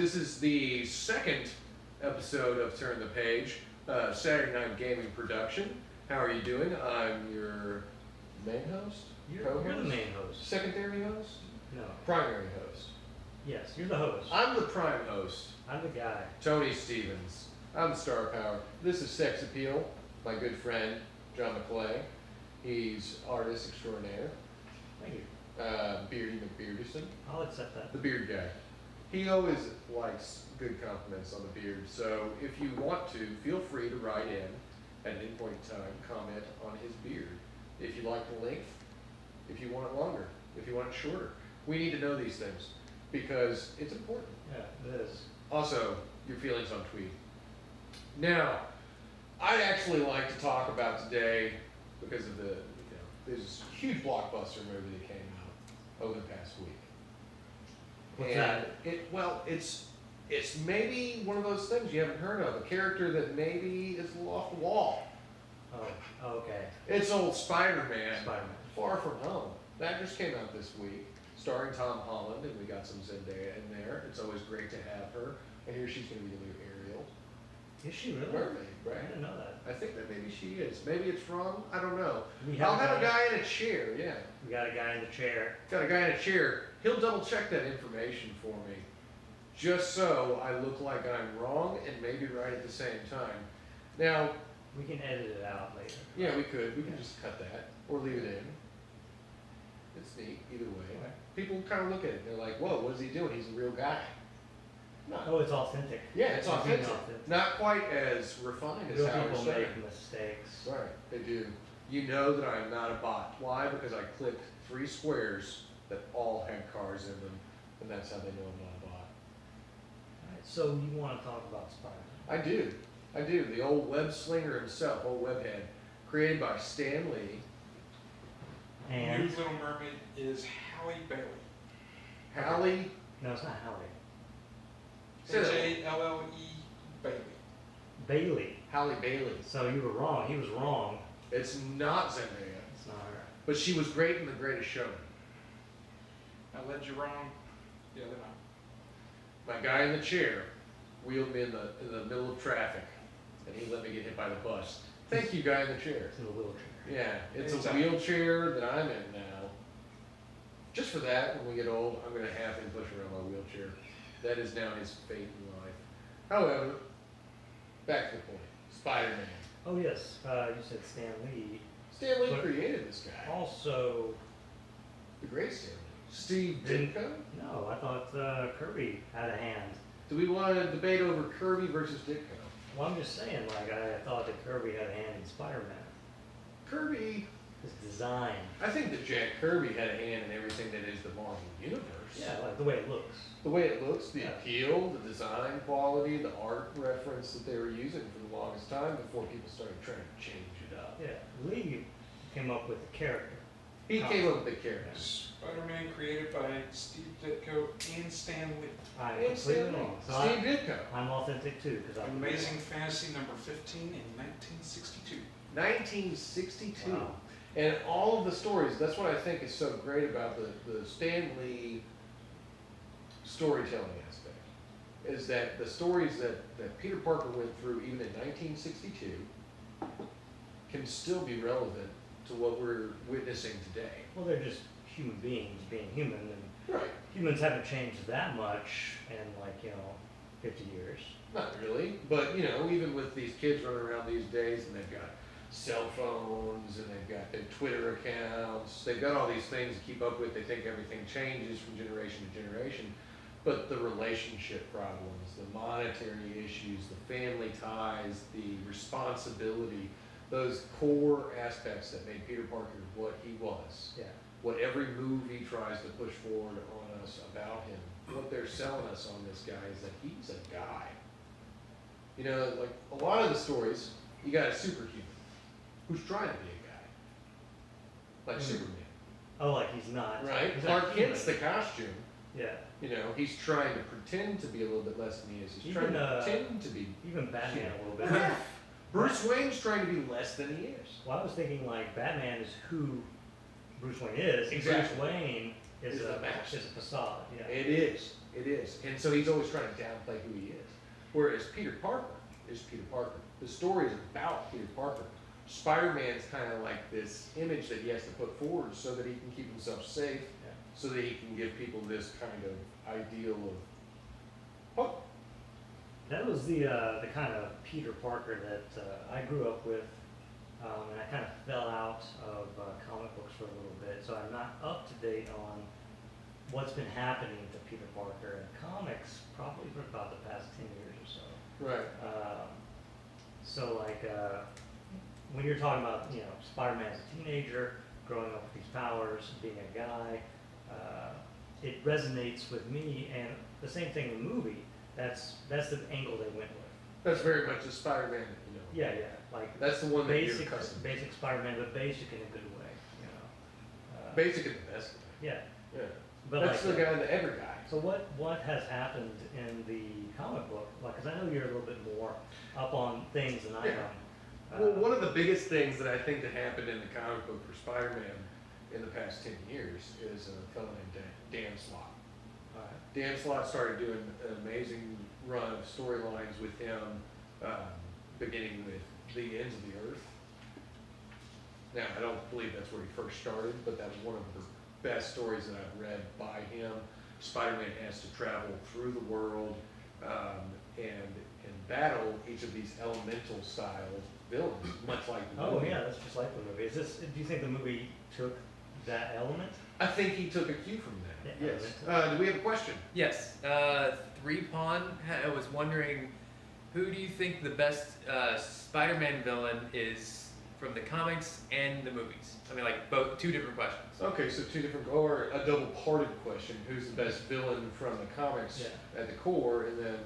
This is the second episode of Turn the Page, Saturday Night Gaming production. How are you doing? I'm your main host? You're the main host. Secondary host? No. Primary host. Yes, you're the host. I'm the prime host. I'm the guy. Tony Stevens. I'm the star power. This is Sex Appeal, my good friend, John McClay. He's artist extraordinaire. Thank you. Beardy McBearderson. I'll accept that. The beard guy. He always likes good compliments on the beard, so if you want to, feel free to write in at any point in time, comment on his beard. If you like the length, if you want it longer, if you want it shorter. We need to know these things because it's important. Yeah, it is. Also, your feelings on tweet. Now, I'd actually like to talk about today because of there's a huge blockbuster movie that came out over the past week. What's and that? It's maybe one of those things you haven't heard of, a character that maybe is a little off the wall. Oh, okay. It's old Spider-Man. Spider-Man. Far From Home. That just came out this week, starring Tom Holland, and we got some Zendaya in there. It's always great to have her. I hear she's going to be the new Ariel. Is she really? Mermaid, right? I didn't know that. I think that maybe she is. Maybe it's wrong. I don't know. I'll have a guy in a chair, yeah. We got a guy in the chair. Got a guy in a chair. He'll double check that information for me. Just so I look like I'm wrong and maybe right at the same time. Now, We can edit it out later. yeah, we could. We could just cut that or leave it in. It's neat either way. Okay. People kind of look at it and they're like, whoa, what is he doing? He's a real guy. No. Oh, it's authentic. Yeah, it's authentic. Authentic. Not quite as refined as Real Howard people Stern. make mistakes. Right, they do. You know that I'm not a bot. Why? Because I clicked 3 squares that all had cars in them, and that's how they know I'm not a bot. Alright, so you want to talk about Spider-Man? I do. The old web slinger himself, old webhead, created by Stan Lee. And New Little Mermaid is Halle Bailey. Halle. no, it's not Halle. Say that. H-A-L-L-E Bailey. Bailey. Halle Bailey. So you were wrong. He was wrong. It's not Zendaya, It's not her. but she was great in The Greatest Showman. I led you wrong the other night. My guy in the chair wheeled me in the middle of traffic, and he let me get hit by the bus. Thank you, guy in the chair. It's in a wheelchair. Yeah, it's It's a a- wheelchair that I'm in now. Just for that, when we get old, I'm going to have him push around my wheelchair. That is now his fate in life. However, back to the point. Spider-Man. Oh yes, you said Stan Lee. Stan Lee But- created this guy. Also, The great Stan Lee. Steve Didn't- Ditko? no, I thought Kirby had a hand. Do we want to debate over Kirby versus Ditko? Well, I'm just saying, like, I thought that Kirby had a hand in Spider-Man. Kirby, His design. I think that Jack Kirby had a hand in everything that is the Marvel Universe. Yeah, like the way it looks. The way it looks, the Yeah. appeal, the design quality, the art reference that they were using for the longest time before people started trying to change it up. Yeah, Lee came up with the character. He came up with the characters. Spider-Man created by Steve Ditko and Stan Lee. I'm And completely Stan Lee. wrong. So Steve Ditko. I'm authentic too, because I'm Amazing Fantasy number 15 in 1962. 1962. Wow. And all of the stories, that's what I think is so great about the Stan Lee storytelling aspect, is that the stories that Peter Parker went through even in 1962 can still be relevant to what we're witnessing today. Well, they're just human beings being human, and Right. humans haven't changed that much in, like, 50 years. Not really, but even with these kids running around these days and they've got cell phones and they've got their Twitter accounts, they've got all these things to keep up with. They think everything changes from generation to generation, but the relationship problems, the monetary issues, the family ties, the responsibility, those core aspects that made Peter Parker what he was. Yeah. What every move he tries to push forward on us about him, what they're selling us on this guy is that he's a guy. Like a lot of the stories, you got a superhuman who's trying to be a guy. Like Superman. Oh, like he's not. Right? He's not Clark human. Kent's the costume. Yeah. He's trying to pretend to be a little bit less than he is. He's Even, trying to pretend to be. Even Batman a little bit. Bruce Wayne's trying to be less than he is. Well, I was thinking, like, Batman is who Bruce Wayne is. Exactly. Bruce Wayne is Is a the mask. is a facade. Yeah. It is. It is. And so he's always trying to downplay who he is. Whereas Peter Parker is Peter Parker. The story is about Peter Parker. Spider-Man's kind of like this image that he has to put forward so that he can keep himself safe, Yeah. so that he can give people this kind of ideal of hope. That was the kind of Peter Parker that I grew up with, and I kind of fell out of comic books for a little bit, so I'm not up to date on what's been happening to Peter Parker in comics probably for about the past 10 years or so. Right. So like when you're talking about, you know, Spider-Man as a teenager, growing up with these powers, being a guy, it resonates with me, and the same thing in the movie. That's the angle they went with. That's very much the Spider-Man, you know. Yeah, yeah, like That's the one that you're basic, accustomed to. basic Spider-Man, but basic in a good way, you know. Basic in the best way. Yeah, Yeah. but That's like, the guy, the every guy. so what has happened in the comic book? Like, because I know you're a little bit more up on things than I Yeah. am. Well, one of the biggest things that I think that happened in the comic book for Spider-Man in the past 10 years is a fellow named Dan Slott. Dan Slott started doing an amazing run of storylines with him, beginning with The Ends of the Earth. Now, I don't believe that's where he first started, but that was one of the best stories that I've read by him. Spider-Man has to travel through the world and battle each of these elemental style villains, much like the Oh movie. yeah, that's just like the movie. Is this? Do you think the movie took that element? I think he took a cue from that. Yeah, Yes. Do we have a question? Yes, Three Pawn was wondering, who do you think the best Spider-Man villain is from the comics and the movies? I mean, like both, two different questions. Okay, so two different, or a double-parted question. Who's the best villain from the comics Yeah. at the core, and then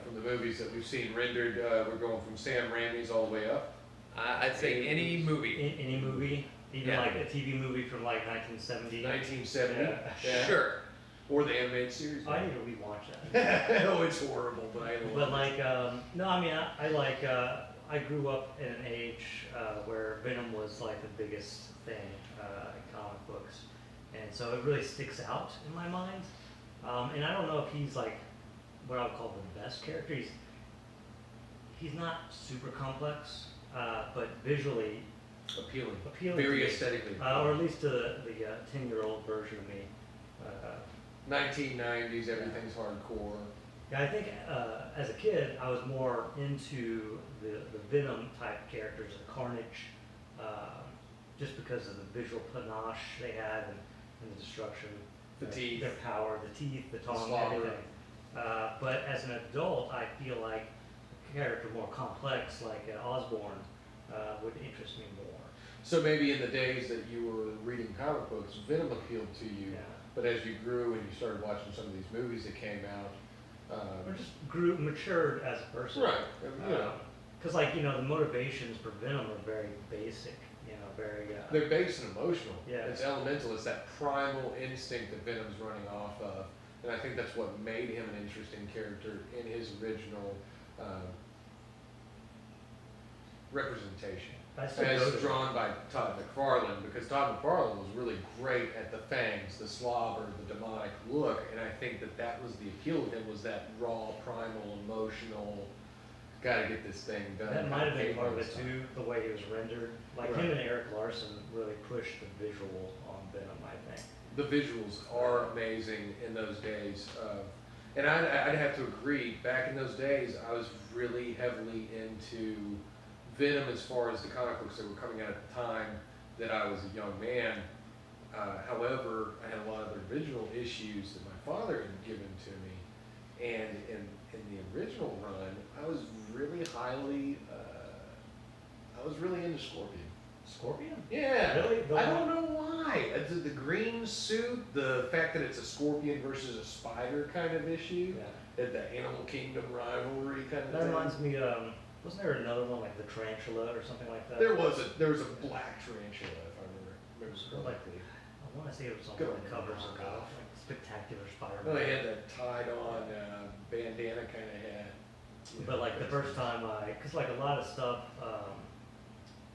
from the movies that we've seen rendered, we're going from Sam Raimi's all the way up. I'd say any movie. Any movie, even Yeah. like a TV movie from like 1970. 1970. Yeah. Yeah. Sure. Or the animated series. I need to rewatch that. Oh, it's horrible, but I But like, no, I mean, I like, I grew up in an age where Venom was like the biggest thing in comic books, and so it really sticks out in my mind. And I don't know if he's like what I would call the best character. He's not super complex, but visually appealing. appealing, Very to me, aesthetically. or at least to the 10-year-old version of me. 1990s, everything's hardcore. Yeah, I think as a kid, I was more into the Venom type characters, the Carnage, just because of the visual panache they had and the destruction, The teeth. their power, the teeth, the tongue, slobber. everything. But as an adult, I feel like a character more complex, like Osborn, would interest me more. So maybe in the days that you were reading comic books, Venom appealed to you. Yeah. But as you grew and you started watching some of these movies that came out, Or just matured as a person. right? You know, Because like, you know, the motivations for Venom are very basic, you know, very... they're based and emotional. Yeah. It's elemental. It's that primal instinct that Venom's running off of, and I think that's what made him an interesting character in his original representation. I still As go to drawn by Todd McFarlane, because Todd McFarlane was really great at the fangs, the slobber, the demonic look, and I think that that was the appeal of him, was that raw, primal, emotional, gotta get this thing done. That might have been part of it stuff. too, the way he was rendered. Like Right. him and Eric Larson really pushed the visual on Venom, I think. The visuals are amazing in those days. And I'd have to agree, back in those days, I was really heavily into Venom as far as the comic books that were coming out at the time that I was a young man. However, I had a lot of the original issues that my father had given to me. And in the original run, I was really into Scorpion. Scorpion? Yeah. Really? I don't know why. The green suit, the fact that it's a scorpion versus a spider kind of issue, Yeah. and the Animal Kingdom rivalry kind of That thing. reminds me, wasn't there another one like the Tarantula or something like that? There was a black tarantula, if I remember correctly. Like, I want to say it was on Good one of the covers of God. like Spectacular Spider-Man. Well, they had that tied on bandana kind of hat. But like the first time cause like a lot of stuff,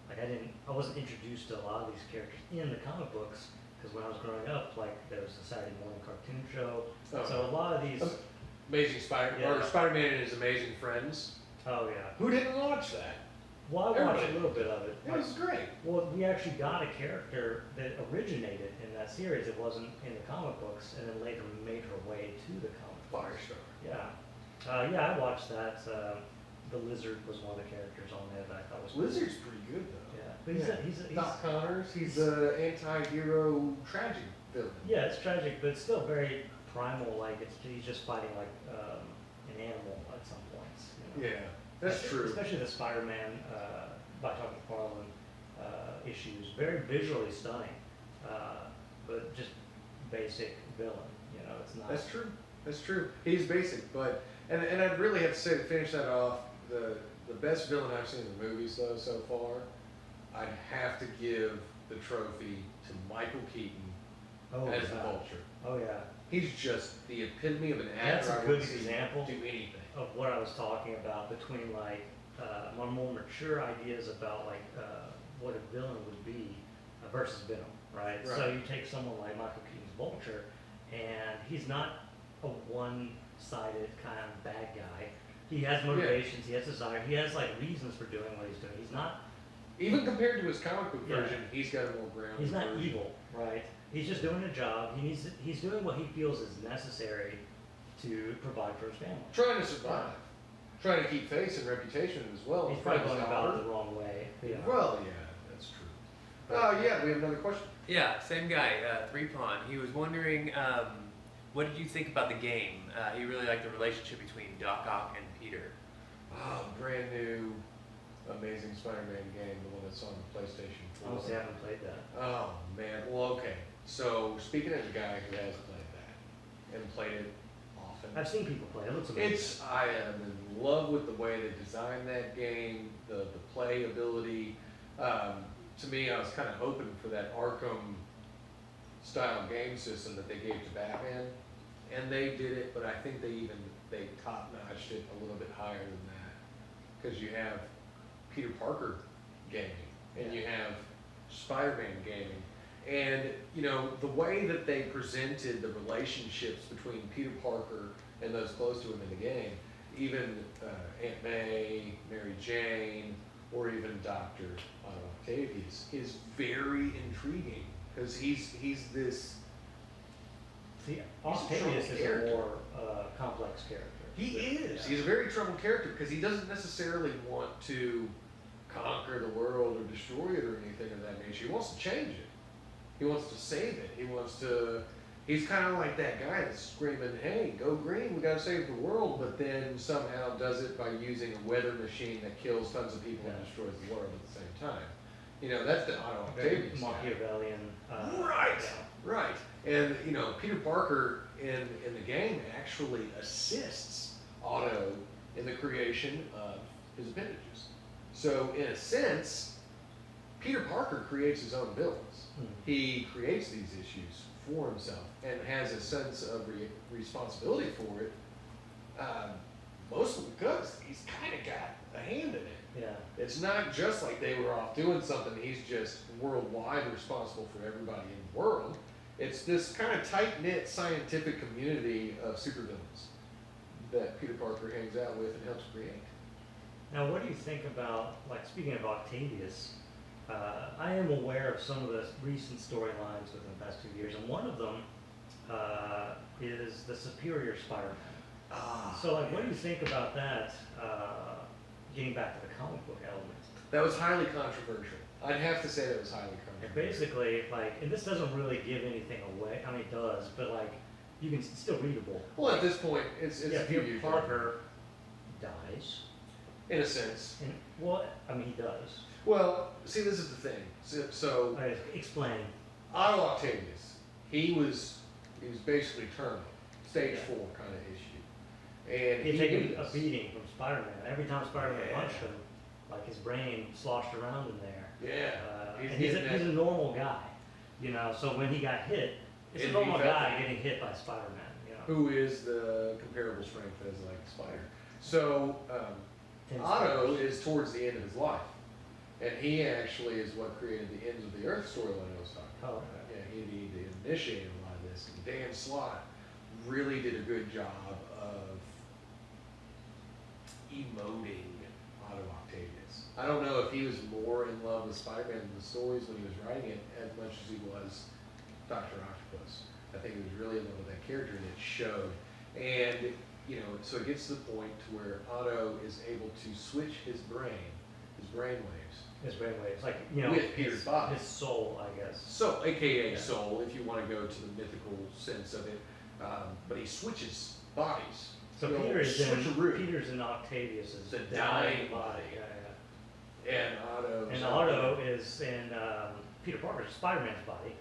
like I wasn't introduced to a lot of these characters in the comic books because when I was growing up, like there was the Saturday morning cartoon show. Oh. So a lot of these. Amazing Spider or Yeah. Spider-Man and His Amazing Friends. Oh yeah. Who didn't watch that? Well, I watched Everybody. a little bit of it. It was great. Well, we actually got a character that originated in that series. It wasn't in the comic books, and then later made her way to the comic books. Firestar. Yeah. Yeah, I watched that. The Lizard was one of the characters on there that I thought was cool. Lizard's pretty good though. Yeah, but he's Doc Connors. He's an anti-hero tragic villain. yeah, it's tragic, but it's still very primal. Like he's just fighting like an animal at some points. You know? Yeah, that's true. Especially the Spider-Man by Todd McFarlane issues, very visually stunning, but just basic villain. You know, it's not. That's true. That's true. He's basic, but and I'd really have to say to finish that off, the best villain I've seen in the movies though so far, I'd have to give the trophy to Michael Keaton as the God. Vulture. Oh yeah. He's just the epitome of an That's actor a I good would see example. do anything. Of what I was talking about between like more mature ideas about like what a villain would be versus Venom, right? So Right. you take someone like Michael Keaton's Vulture, and he's not a one-sided kind of bad guy. He has motivations, he has desire, he has like reasons for doing what he's doing. He's not Even compared to his comic book Yeah. version, he's got a more grounded he's not version. evil, right? He's just doing a job. He's doing what he feels is necessary to provide for his family. Trying to survive. Trying to keep face and reputation as well. He's in probably front of going his about daughter. it the wrong way. You know. Well, yeah, that's true. Yeah, we have another question. Yeah, same guy, 3Pawn. He was wondering, what did you think about the game? He really liked the relationship between Doc Ock and Peter. Oh, brand new Amazing Spider-Man game, the one that's on the PlayStation 4. Honestly, I haven't played that. Oh, man. Well, okay. So, speaking as a guy who has played that and played it often, I've seen people play it. It looks amazing. I am in love with the way they designed that game, the playability. To me, I was kind of hoping for that Arkham style game system that they gave to Batman, and they did it. But I think they top notched it a little bit higher than that, because you have Peter Parker gaming and you have Spider-Man gaming, and you know the way that they presented the relationships between Peter Parker and those close to him in the game, even Aunt May, Mary Jane, or even Dr. Octavius, is very intriguing because he's this. See, a Octavius troubled is character. a more complex character. He is. Yeah. He's a very troubled character because he doesn't necessarily want to conquer the world or destroy it or anything of that nature. He wants to change it. He wants to save it. He wants to. He's kind of like that guy that's screaming, "Hey, go green! We got to save the world!" But then somehow does it by using a weather machine that kills tons of people and Yeah. destroys the world at the same time. You know, that's the Otto Very Octavius guy. Machiavellian. Right, Yeah. right. And you know, Peter Parker in the game actually assists Otto in the creation of his appendages. So in a sense, Peter Parker creates his own villains. Hmm. He creates these issues for himself and has a sense of responsibility for it. Mostly because he's kind of got a hand in it. Yeah. It's not just like they were off doing something, he's just worldwide responsible for everybody in the world. It's this kind of tight-knit scientific community of supervillains that Peter Parker hangs out with and helps create. Now, what do you think about, like, speaking of Octavius, I am aware of some of the recent storylines within the past 2 years, and one of them is the Superior Spider-Man. So, like, what do you think about that, getting back to the comic book element? That was highly controversial. I'd have to say that was highly And controversial. basically, like, and this doesn't really give anything away, I mean, it does, but, like, you can, it's still readable. Well, at this point, it's Yeah, a few years Peter Parker dies, in a sense. and, well, I mean, he does. Well, see, this is the thing. So All right, explain. Otto Octavius, he was basically terminal, stage Yeah. 4 kind of issue. And He'd taken a was- beating from Spider-Man. Every time Spider-Man Yeah. punched him, like his brain sloshed around in there. Yeah. And he's a normal guy, you know. So when he got hit, it's And a normal he felt guy it. getting hit by Spider-Man, you know. who is the comparable strength as like Spider. So 10 Otto Spiders. is towards the end of his life, And he actually is what created the Ends of the Earth storyline I was talking Oh, about. okay. Yeah, he initiated a lot of this. And Dan Slott really did a good job of emoting Otto Octavius. I don't know if he was more in love with Spider-Man and the stories when he was writing it as much as he was Dr. Octopus. I think he was really in love with that character, and it showed. And, you know, so it gets to the point to where Otto is able to switch his brainwaves. His brainwaves, like, you know, With Peter's body. his soul, I guess. So, AKA Yeah. soul, if you want to go to the mythical sense of it. But he switches bodies. So You know, switcheroo. Peter's in Octavius's The dying body. Yeah, And Otto. yeah. And Otto is in Peter Parker's Spider-Man's body.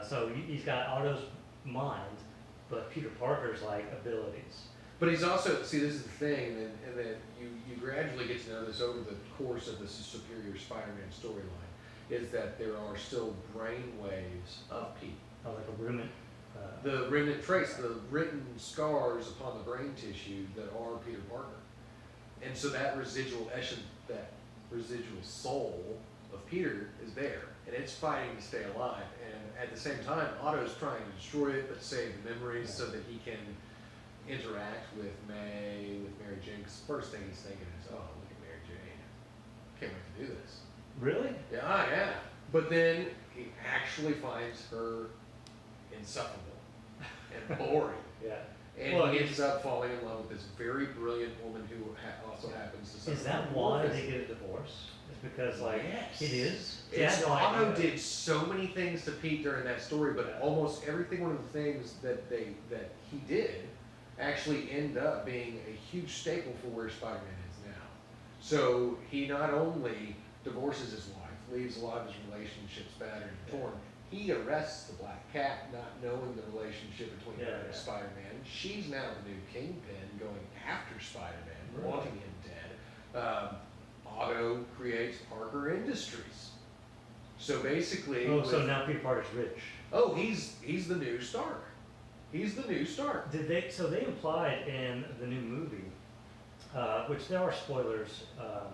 So he's got Otto's mind, but Peter Parker's like abilities. But he's also, see, this is the thing, and then you gradually get to know this over the course of the Superior Spider-Man storyline, is that there are still brain waves of Pete. Oh, like a rumen. The remnant trace, the written scars upon the brain tissue that are Peter Parker. And so that residual essence, that residual soul of Peter is there, and it's fighting to stay alive. And at the same time, Otto's trying to destroy it, but save the memories so that he can interact with May, with Mary Jane. 'Cause the first thing he's thinking is, oh, look at Mary Jane. Can't wait to do this. Really? Yeah. But then he actually finds her insufferable and boring. Yeah. And Well, he ends up falling in love with this very brilliant woman who also happens to suffer. Is that from why dwarfism. they get a divorce? It's because like Yes. it is. It's Yeah, no Otto idea. did so many things to Pete during that story, but Yeah. almost everything one of the things that he did actually end up being a huge staple for where Spider-Man is now. So he not only divorces his wife, leaves a lot of his relationships battered and torn. He arrests the Black Cat, not knowing the relationship between her and Yeah. Spider-Man. She's now the new Kingpin, going after Spider-Man, Right. wanting him dead. Otto creates Parker Industries. So basically, Oh, so now Peter Parker's rich. he's the new Stark. He's the new Stark. Did they? So they implied in the new movie, which there are spoilers.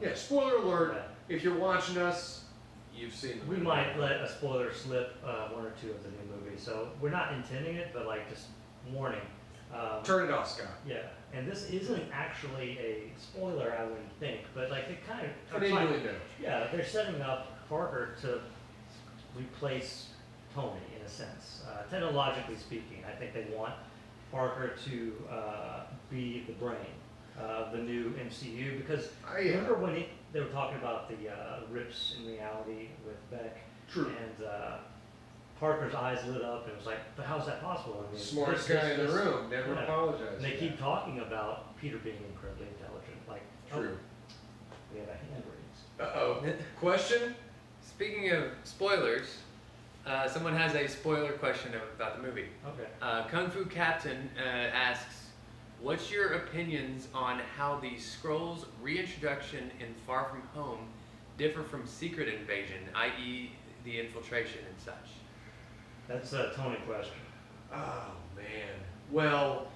Yeah, spoiler alert. Yeah. If you're watching us, you've seen the We movie. might let a spoiler slip one or two of the new movie, so we're not intending it, but like just warning. Turn it off, Scott. Yeah, and this isn't actually a spoiler, I wouldn't think, but like they kind of An innuendo. yeah, they're setting up Parker to replace Tony in a sense. Technologically speaking, I think they want Parker to be the brain of the new MCU because remember when they were talking about the rips in reality with Beck? True. And Parker's eyes lit up and it was like, but how's that possible? I mean, Smartest this, guy in the this- room, never yeah. apologized. And they keep talking about Peter being incredibly intelligent. Like, True. we have a hand raised. Uh-oh. Question? Speaking of spoilers, someone has a spoiler question about the movie. Okay. Kung Fu Captain asks, what's your opinions on how the Skrulls' reintroduction in Far From Home differ from Secret Invasion, i.e. the infiltration and such? That's a Tony question. Oh, man. Well,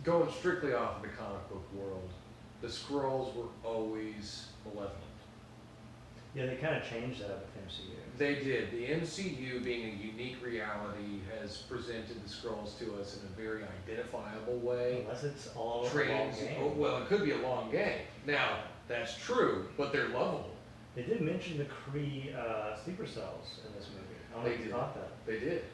going strictly off of the comic book world, the Skrulls were always malevolent. Yeah, they kind of changed that with MCU. They did. The MCU, being a unique reality, has presented the Skrulls to us in a very identifiable way. Unless it's all a long game. Well, it could be a long game. Now, that's true, but they're lovable. They did mention the Kree sleeper cells in this movie. I don't know They if you did. caught that. They did.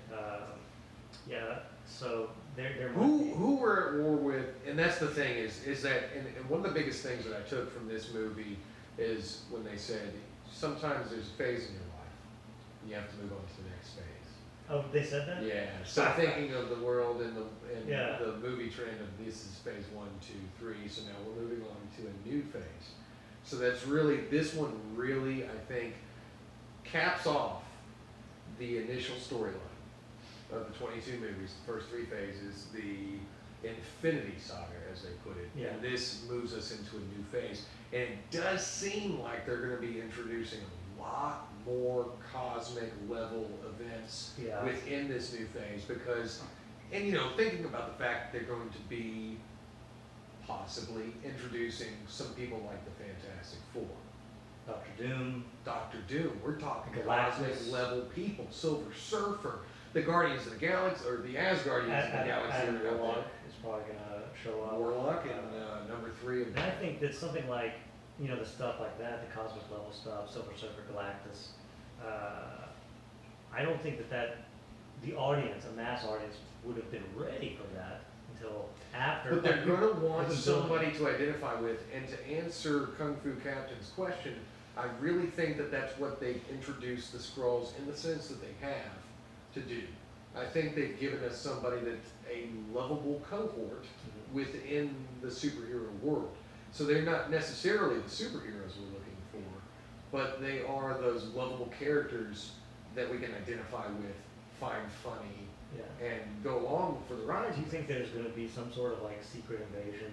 Yeah, so they're Who we're at war with, and that's the thing is that, and one of the biggest things that I took from this movie is when they said, sometimes there's a phase in your life, and you have to move on to the next phase. Oh, they said that? Yeah, so thinking of the world and Yeah. the movie trend of this is phase 1, 2, 3, so now we're moving on to a new phase. So that's really, this one really, I think, caps off the initial storyline of the 22 movies, the first 3 phases, the Infinity Saga, as they put it. Yeah. And this moves us into a new phase. And it does seem like they're going to be introducing a lot more cosmic level events Yeah. within this new phase because, and thinking about the fact that they're going to be possibly introducing some people like the Fantastic Four. Doctor Doom. Doctor Doom. We're talking Galactus. cosmic level people. Silver Surfer, the Guardians of the Galaxy, or the Asgardians of the Galaxy. Adam are out Warlock there. is probably gonna show up. Warlock and number 3 of And I think that something like, the stuff like that, the cosmic level stuff, Silver Surfer, Galactus, I don't think that the audience, a mass audience, would have been ready for that until after. But they're going to want Even somebody to identify with, and to answer Kung Fu Captain's question, I really think that that's what they introduced the Skrulls in the sense that they have to do. I think they've given us somebody that's a lovable cohort within the superhero world. So they're not necessarily the superheroes we're looking for, but they are those lovable characters that we can identify with, find funny, Yeah. and go along for the ride. Do you think there's gonna be some sort of like secret invasion,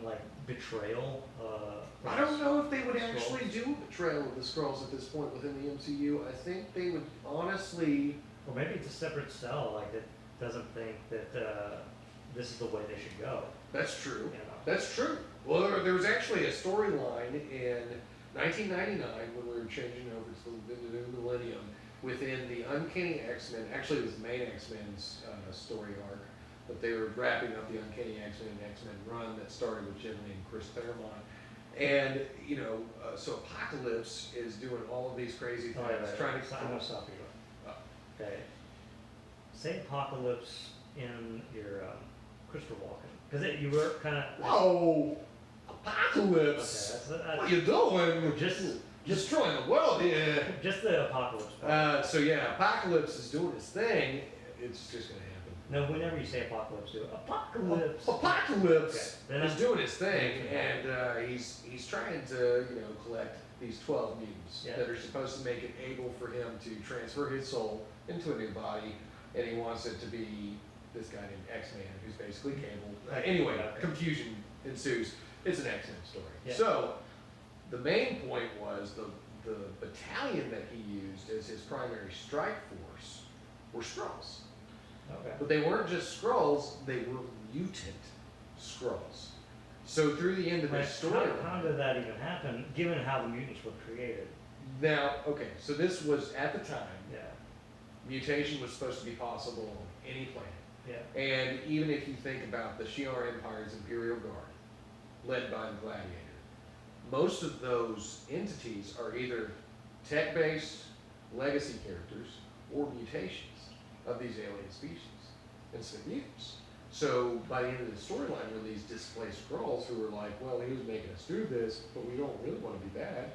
like betrayal? From I don't know if they would Skrulls? actually do a betrayal of the Skrulls at this point within the MCU. I think they would honestly. Or maybe it's a separate cell, like that doesn't think that this is the way they should go. That's true. You know? That's true. Well, there was actually a storyline in 1999 when we were changing over to the new millennium within the Uncanny X-Men. Actually, it was the main X-Men's story arc, but they were wrapping up the Uncanny X-Men and X-Men run that started with Jim Lee and Chris Claremont. And, so Apocalypse is doing all of these crazy things, trying to. I'm gonna stop you. Oh. Okay. Say Apocalypse in your Christopher Walken, because you were kind of. Whoa! Okay, Apocalypse! that's What you doing? just Destroying the world here. just the Apocalypse part. So yeah, Apocalypse is doing his thing. It's just gonna happen. No, whenever you say Apocalypse, do Apocalypse. Apocalypse Okay, then is I'm- doing his thing, and he's trying to collect these 12 mutants Yeah. that are supposed to make it able for him to transfer his soul into a new body, and he wants it to be this guy named X-Man, who's basically Cable. Anyway, Okay. confusion ensues. It's an X-Men story. Yeah. So the main point was the battalion that he used as his primary strike force were Skrulls. Okay. But they weren't just Skrulls, they were mutant Skrulls. So through the end of this Like, story. how did that even happen, given how the mutants were created? Now, okay, so this was at the time, Yeah. mutation was supposed to be possible on any planet. Yeah. And even if you think about the Shi'ar Empire's Imperial Guard, led by the Gladiator, most of those entities are either tech-based legacy characters or mutations of these alien species, instead of mutants. So by the end of the storyline, were these displaced Skrulls who were like, well, he was making us do this, but we don't really want to be bad.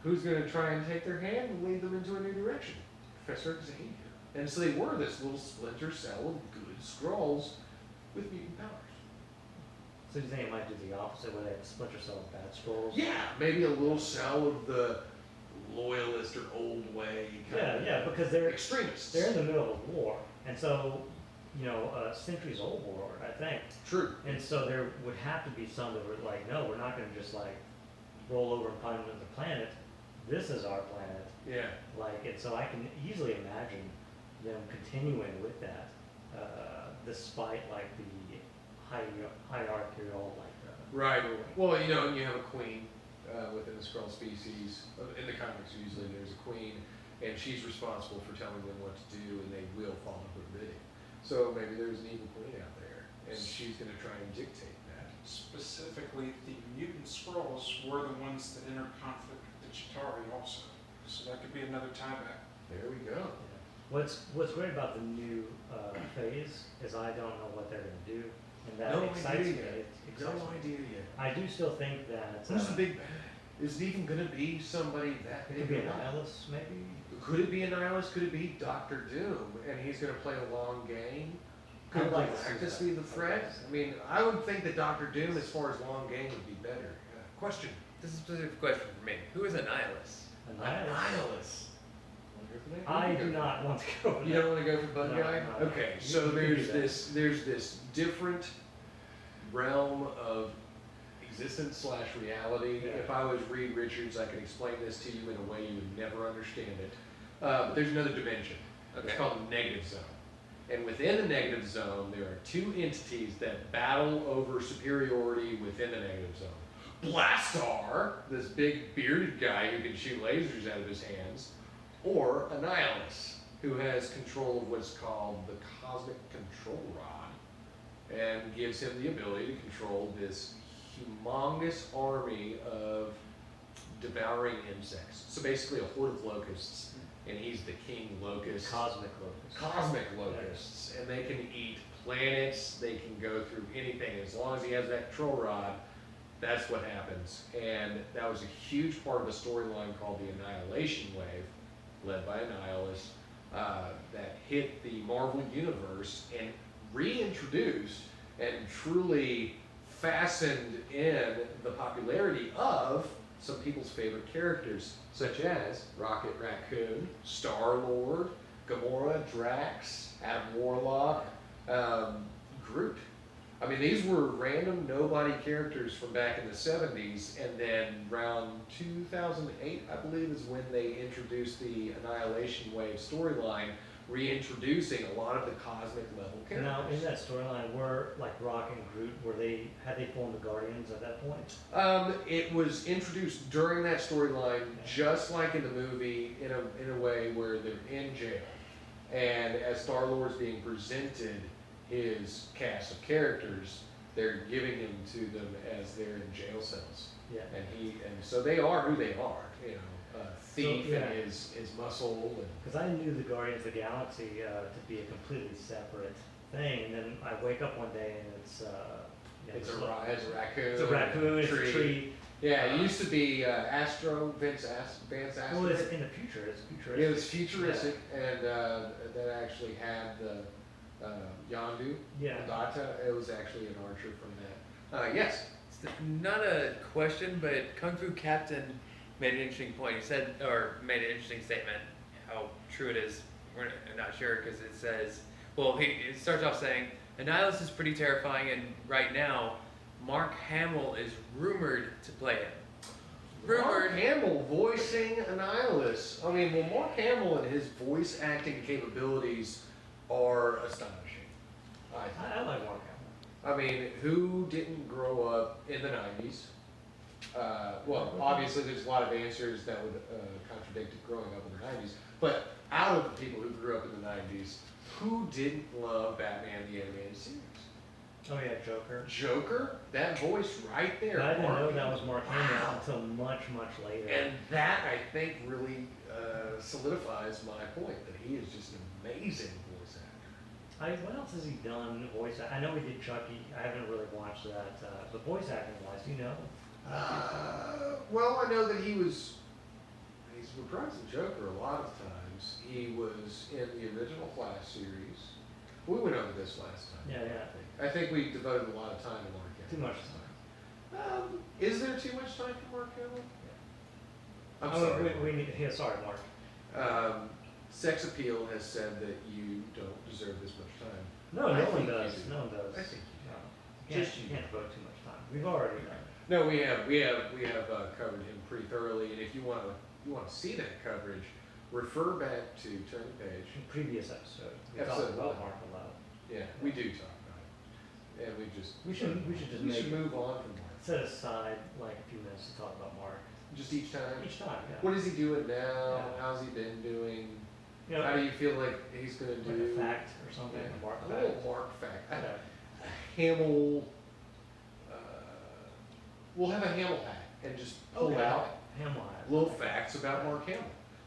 Who's going to try and take their hand and lead them into a new direction? Professor Xavier. And so they were this little splinter cell of good Skrulls with mutant powers. So you think it might do the opposite, where they have splinter cell of bad Skrulls? Yeah, maybe a little cell of the loyalist or old way kind of Yeah, because they're extremists. in the middle of war, and so centuries old war, I think. True. And so there would have to be some that were like, no, we're not going to just like roll over and find another planet. This is our planet. Yeah. And so I can easily imagine them continuing with that, despite like the hierarchical Right. ruling. Well, you have a queen within the Skrull species. In the comics, usually there's a queen, and she's responsible for telling them what to do, and they will follow her bidding. So maybe there's an evil queen out there, and she's going to try and dictate that. Specifically, the mutant Skrulls were the ones that entered conflict with the Chitauri also. So that could be another tie back. There we go. What's great about the new phase is I don't know what they're going to do, and that No excites me. idea yet. It No excites me. idea yet. I do still think that Who's the big bad? Is it even going to be somebody that it big? could be or an not? Nihilus, maybe. Could it be a nihilist? Could it be Doctor Doom? And he's going to play a long game? I Could would like to see Galactus that. be the threat? I mean, I would think that Doctor Doom, as far as long game, would be better. Question. This is a specific question for me. Who is a nihilist? A A Nihilus. nihilist. Wanna go for that? I You do go. not want to go. For You that. don't want to go for Bud No, Guy? no. Okay, You- so you can do there's that. this different realm of existence / reality. Yeah. If I was Reed Richards, I could explain this to you in a way you would never understand it. But there's another dimension. Okay. It's called the negative zone. And within the negative zone, there are two entities that battle over superiority within the negative zone. Blastar, this big bearded guy who can shoot lasers out of his hands, or Annihilus, who has control of what's called the Cosmic Control Rod, and gives him the ability to control this humongous army of devouring insects. So basically a horde of locusts, and he's the king locust. Cosmic locust. Cosmic locusts, and they can eat planets, they can go through anything. As long as he has that control rod, that's what happens. And that was a huge part of a storyline called the Annihilation Wave, led by Annihilus, that hit the Marvel Universe and reintroduced and truly fastened in the popularity of some people's favorite characters, such as Rocket Raccoon, Star-Lord, Gamora, Drax, Adam Warlock, Groot. I mean, these were random nobody characters from back in the 70s, and then around 2008, I believe, is when they introduced the Annihilation Wave storyline, reintroducing a lot of the cosmic level characters. Now, in that storyline, were like Rock and Groot, had they formed the Guardians at that point? It was introduced during that storyline, just like in the movie, in a way where they're in jail, and as Star-Lord's being presented his cast of characters, they're giving him to them as they're in jail cells. Yeah. And so they are who they are, you know, Thief So, yeah. and his muscle and. Because I knew the Guardians of the Galaxy to be a completely separate thing, and then I wake up one day and it's It's a raccoon. It's a raccoon. It's a tree. Yeah, it used to be Vance Astro. Well, it's in the future. It's futuristic. It was futuristic, and that actually had the Yondu, Yeah. Data. It was actually an archer from that. Yes. It's not a question, but Kung Fu Captain made an interesting point. He said, or made an interesting statement. How true it is, we're not sure, because it says, well, it starts off saying, Annihilus is pretty terrifying, and right now, Mark Hamill is rumored to play him. Mark Hamill voicing Annihilus. I mean, well, Mark Hamill and his voice acting capabilities are astonishing. I like Mark Hamill. I mean, who didn't grow up in the 90s? Well, obviously there's a lot of answers that would contradict growing up in the 90s, but out of the people who grew up in the 90s, who didn't love Batman the Animated Series? Oh yeah, Joker. Joker, that voice right there. But I didn't Mark know that was Mark Hamill Wow. until much, much later. And that, I think, really solidifies my point that he is just an amazing voice actor. What else has he done voice? I know he did Chucky. I haven't really watched that. But voice acting wise, do you know? Well, I know that he's reprising Joker a lot of times. He was in the original Flash series. We went over this last time. Yeah, yeah. I think we devoted a lot of time to Mark Hamill. Too much time. Is there too much time for Mark Hamill? I'm Oh, sorry. we need. Yeah, sorry, Mark. Sex Appeal has said that you don't deserve this much time. No, I no one think you does. do. No one does. I think No. Just You can't devote too much time. We've already done it. No, we have covered him pretty thoroughly, and if you want to see that coverage, refer back to Turn the Page. In previous episode, we Episode talked about one. Mark a lot. Yeah, we do talk about it, and we should just move on from Mark. Set aside like a few minutes to talk about Mark Just each time. each time. Yeah. What is he doing now? Yeah. How's he been doing? You know, How do you feel like he's gonna like do? a fact or something. Yeah. A Mark A fact. little Mark fact. Yeah. A Hamill. We'll have a Hamill hat and just pull Okay. out Hamill. little facts about Mark Hamill.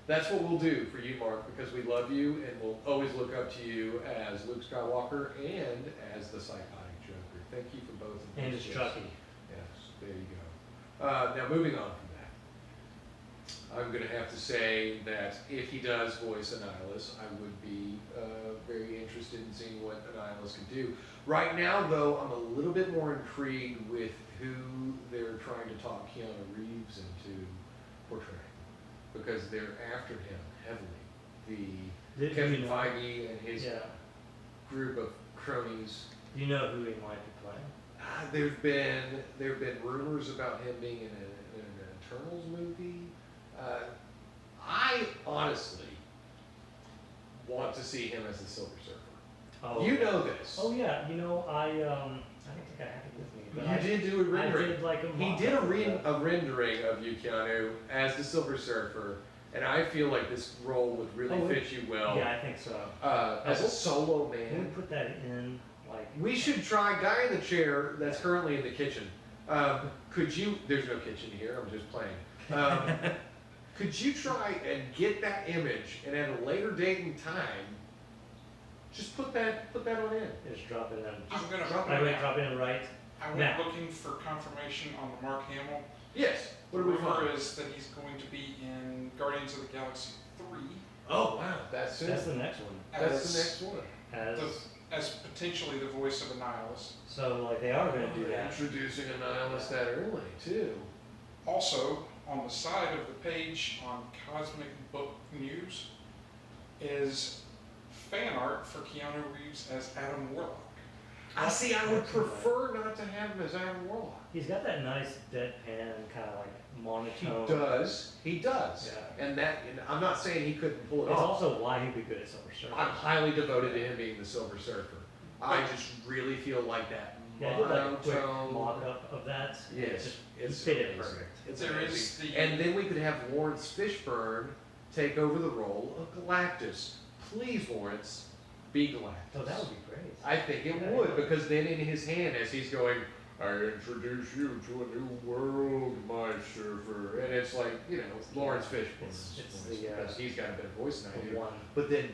That's what we'll do for you, Mark, because we love you and we'll always look up to you as Luke Skywalker and as the psychotic Joker. Thank you for both of And those. it's Chucky. Yes, there you go. Now moving on from that, I'm going to have to say that if he does voice Annihilus, I would be very interested in seeing what Annihilus could do. Right now, though, I'm a little bit more intrigued with who they're trying to talk Keanu Reeves into portraying, because they're after him heavily. Did Kevin you know- Feige and his Yeah. group of cronies. Do you know who he might be playing? There have been rumors about him being in an Eternals movie. I honestly want to see him as the Silver Surfer. Oh, You yeah. know this. Oh yeah. You know, I don't think I have it with me. But You did do a I rendering. did like a He mock did of it. a rendering of you, Keanu, as the Silver Surfer, and I feel like this role would really Oh, fit you well Yeah, I think so. as a solo Can we man. put that in, like? We should try guy in the chair that's currently in the kitchen. Could you? There's no kitchen here. I'm just playing. Could you try and get that image, and at a later date and time, just put that on in. Just drop it in. I'm gonna, Drop it in right. I went now. looking for confirmation on the Mark Hamill. Yes. What The do we rumor find? is that he's going to be in Guardians of the Galaxy 3 Oh wow, that's it. That's the next one. That's the next one. As, as potentially the voice of a nihilist. so like they are gonna do that. Introducing a nihilist that early too. Also, on the side of the page on Cosmic Book News is fan art for Keanu Reeves as Adam Warlock. I see. I would prefer not to have him as Adam Warlock. He's got that nice deadpan kind of like He monotone. does. He does. Yeah. And I'm not saying he couldn't pull it It's off. also why he'd be good at Silver Surfer. I'm highly devoted to him being the Silver Surfer. I just really feel like that Yeah, I did like a quick monotone. mock-up of that. Yes, Just it's fit it amazing. perfect. It's There amazing. is the- And then we could have Lawrence Fishburne take over the role of Galactus. Please, Lawrence, be Galactus. Oh, that would be great. I think it Yeah. would, because then in his hand, as he's going, I introduce you to a new world, my surfer. And it's like, Lawrence Fishburne. It's because he's got a better voice than I The do. one. But then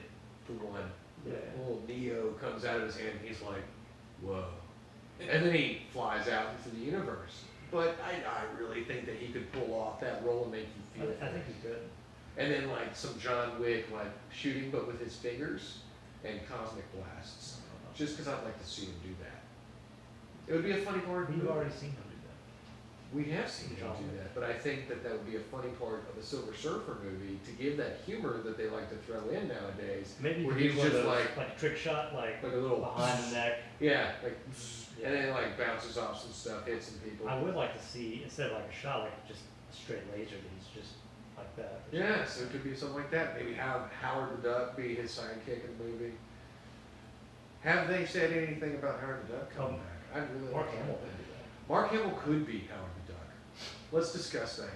the one, Yeah. little Neo comes out of his hand, and he's like, whoa. And then he flies out into the universe. But I really think that he could pull off that role and make you feel I think he could. And then like some John Wick like shooting, but with his fingers and cosmic blasts. Just because I'd like to see him do that. It would be a funny part. We've already seen him do that. We have seen him John do Wick. that, but I think that would be a funny part of a Silver Surfer movie to give that humor that they like to throw in nowadays. Maybe you where could he's do one of just those, like a trick shot, like a little behind the neck. Yeah, like and then it like bounces off some stuff, hits some people. I would like to see, instead of like a shot, like just a straight laser that he's just like that. Yeah, so it could be something like that. Maybe have Howard the Duck be his sidekick in the movie. Have they said anything about Howard the Duck coming back? I'd really Mark like to Hamill know could that. do that. Mark Hamill could be Howard the Duck. Let's discuss that.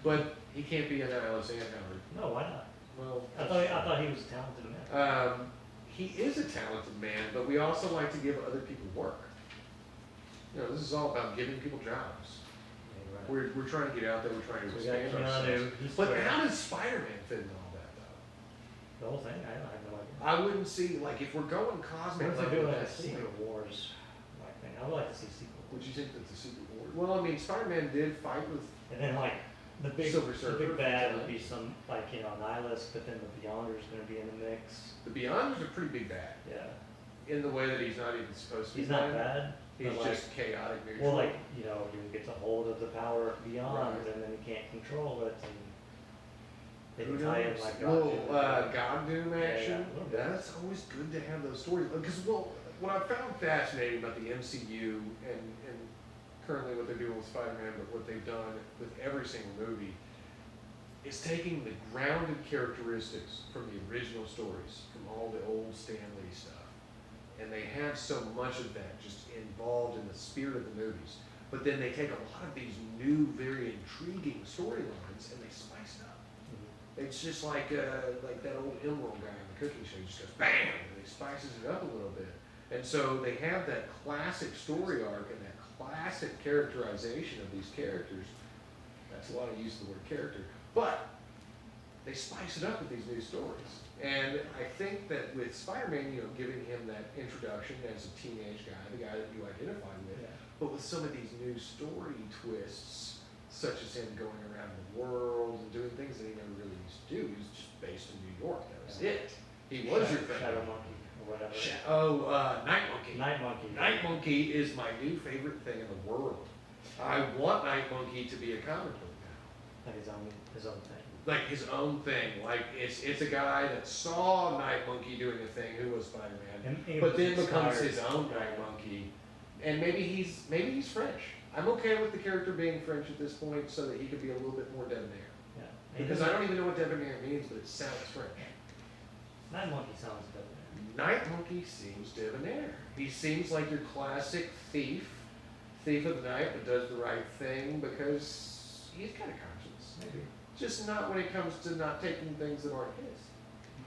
But he can't be an Alice and Howard. No, why not? Well, I thought he was a talented man. he is a talented man, but we also like to give other people work. This is all about giving people jobs. Yeah, right. We're trying to get out there. We're trying to So we got expand ourselves. Keanu, he's But great. how does Spider-Man fit in all that, though? The whole thing? I have no idea. I wouldn't see, like, if we're going cosmic What if they level do like a at that Secret point, Wars like thing? I would like to see Secret would Wars. you think that the Secret War? Well, I mean, Spider-Man did fight with. And then like the Silver Surfer big bad would for be some like nihilist, but then the Beyonder's gonna be in the mix. The Beyonder's a pretty big bad Yeah, in the way that he's not even supposed to be. he's not bad. bad. He's but, like, just chaotic neutral. well, like he gets a hold of the power of Beyond, Right. and then he can't control it, and they Who can tie in knows? like Little God. God Doom Yeah, action. yeah, a little bit. That's always good to have those stories. Because what I found fascinating about the MCU and currently what they're doing with Spider-Man, but what they've done with every single movie, is taking the grounded characteristics from the original stories, from all the old Stan Lee stuff, and they have so much of that just involved in the spirit of the movies. But then they take a lot of these new, very intriguing storylines and they spice it up. Mhm. It's just like that old Emerald guy on the cooking show, just goes bam, and he spices it up a little bit. And so they have that classic story arc and that classic characterization of these characters. That's a lot of use of the word character. But they spice it up with these new stories. And I think that with Spider-Man, giving him that introduction as a teenage guy, the guy that you identify with, Yeah. but with some of these new story twists, such as him going around the world and doing things that he never really used to do. He was just based in New York. That was it. He was your thing. Shadow Monkey or whatever. Night Monkey. Night Monkey. Night Monkey is my new favorite thing in the world. I want Night Monkey to be a comic book now. Like his own thing. Like his own thing. Like it's a guy that saw Night Monkey doing a thing who was Spider-Man, And he but was then becomes inspired. his own Night Monkey. And maybe he's French. I'm okay with the character being French at this point, so that he could be a little bit more debonair. Yeah. And Because I don't even know what debonair means, but it sounds French. Night Monkey sounds better. Night Monkey seems debonair. He seems like your classic thief of the night, but does the right thing because he's got a conscience. Maybe. Just not when it comes to not taking things that aren't his.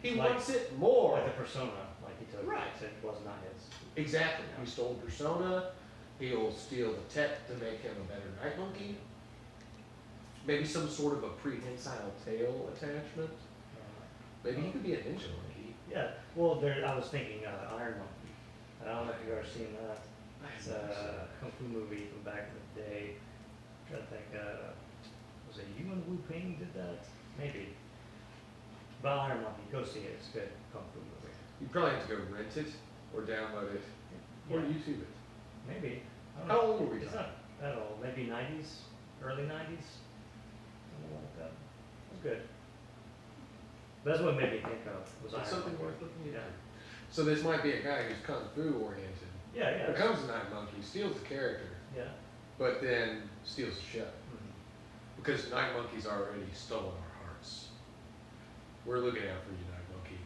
He Like- wants it more. Like the persona, like he took, Right. it was not his. Exactly. He stole persona. He'll steal the tech to make him a better Night Monkey. Maybe some sort of a prehensile tail attachment. Maybe he could be a ninja monkey. Yeah, well, I was thinking Iron Monkey. I don't know if you've ever seen that. It's a kung fu movie from back in the day. I'm trying to think, was it you and Wu Ping did that? Maybe. But Iron Monkey, go see it. It's a good kung fu movie. You probably have to go rent it or download it or Yeah. YouTube it. Maybe. I don't How know. old were we It's talking? not, I don't know, maybe 90s, early 90s. Something like that. It was good. That's what made me think of was It's Iron something Monkey. worth looking into. Yeah. So this might be a guy who's kung fu oriented. Yeah, yeah. Becomes a Night Monkey, steals the character, Yeah. but then steals the show. Mhm. Because Night Monkey's already stolen our hearts. We're looking out for you, Night Monkey.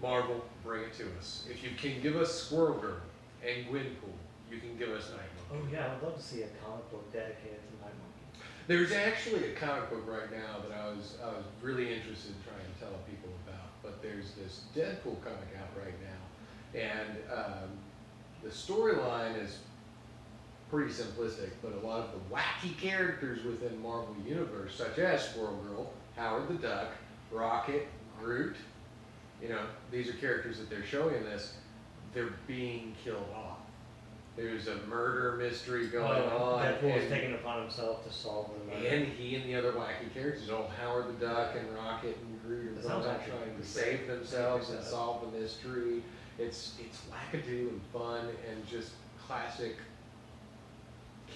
Marvel, bring it to us. If you can give us Squirrel Girl and Gwenpool, you can give us Night Monkey. Oh yeah, I would love to see a comic book dedicated to Night Monkey. There's actually a comic book right now that I was really interested in trying to tell people about. But there's this Deadpool comic out right now, and the storyline is pretty simplistic. But a lot of the wacky characters within Marvel Universe, such as Squirrel Girl, Howard the Duck, Rocket, Groot, you know, these are characters that they're showing in this. They're being killed off. There's a murder mystery going on. Deadpool is and- taking it upon himself to solve the murder. and he and the other wacky characters, old Howard the Duck and Rocket and Groot, are That going sounds out actually trying to pretty save great. themselves and Yeah. solve the mystery. It's wackadoo and fun and just classic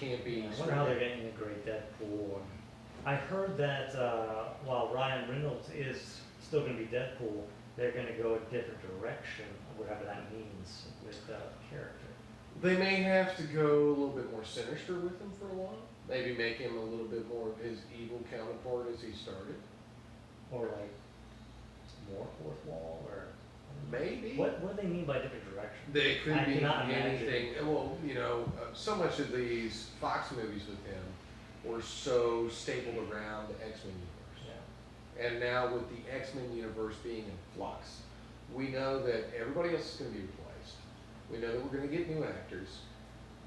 campy. I wonder how they're going to integrate Deadpool. And I heard that while Ryan Reynolds is still going to be Deadpool, they're going to go a different direction, whatever that means, with the character. They may have to go a little bit more sinister with him for a while. Maybe make him a little bit more of his evil counterpart as he started. Or like more fourth wall, or Maybe. what do they mean by different direction? They could I be cannot imagine. anything. Well, you know, so much of these Fox movies with him were so stapled around the X-Men universe. Yeah. And now with the X-Men universe being in flux, we know that everybody else is going to be replaced. We know that we're going to get new actors.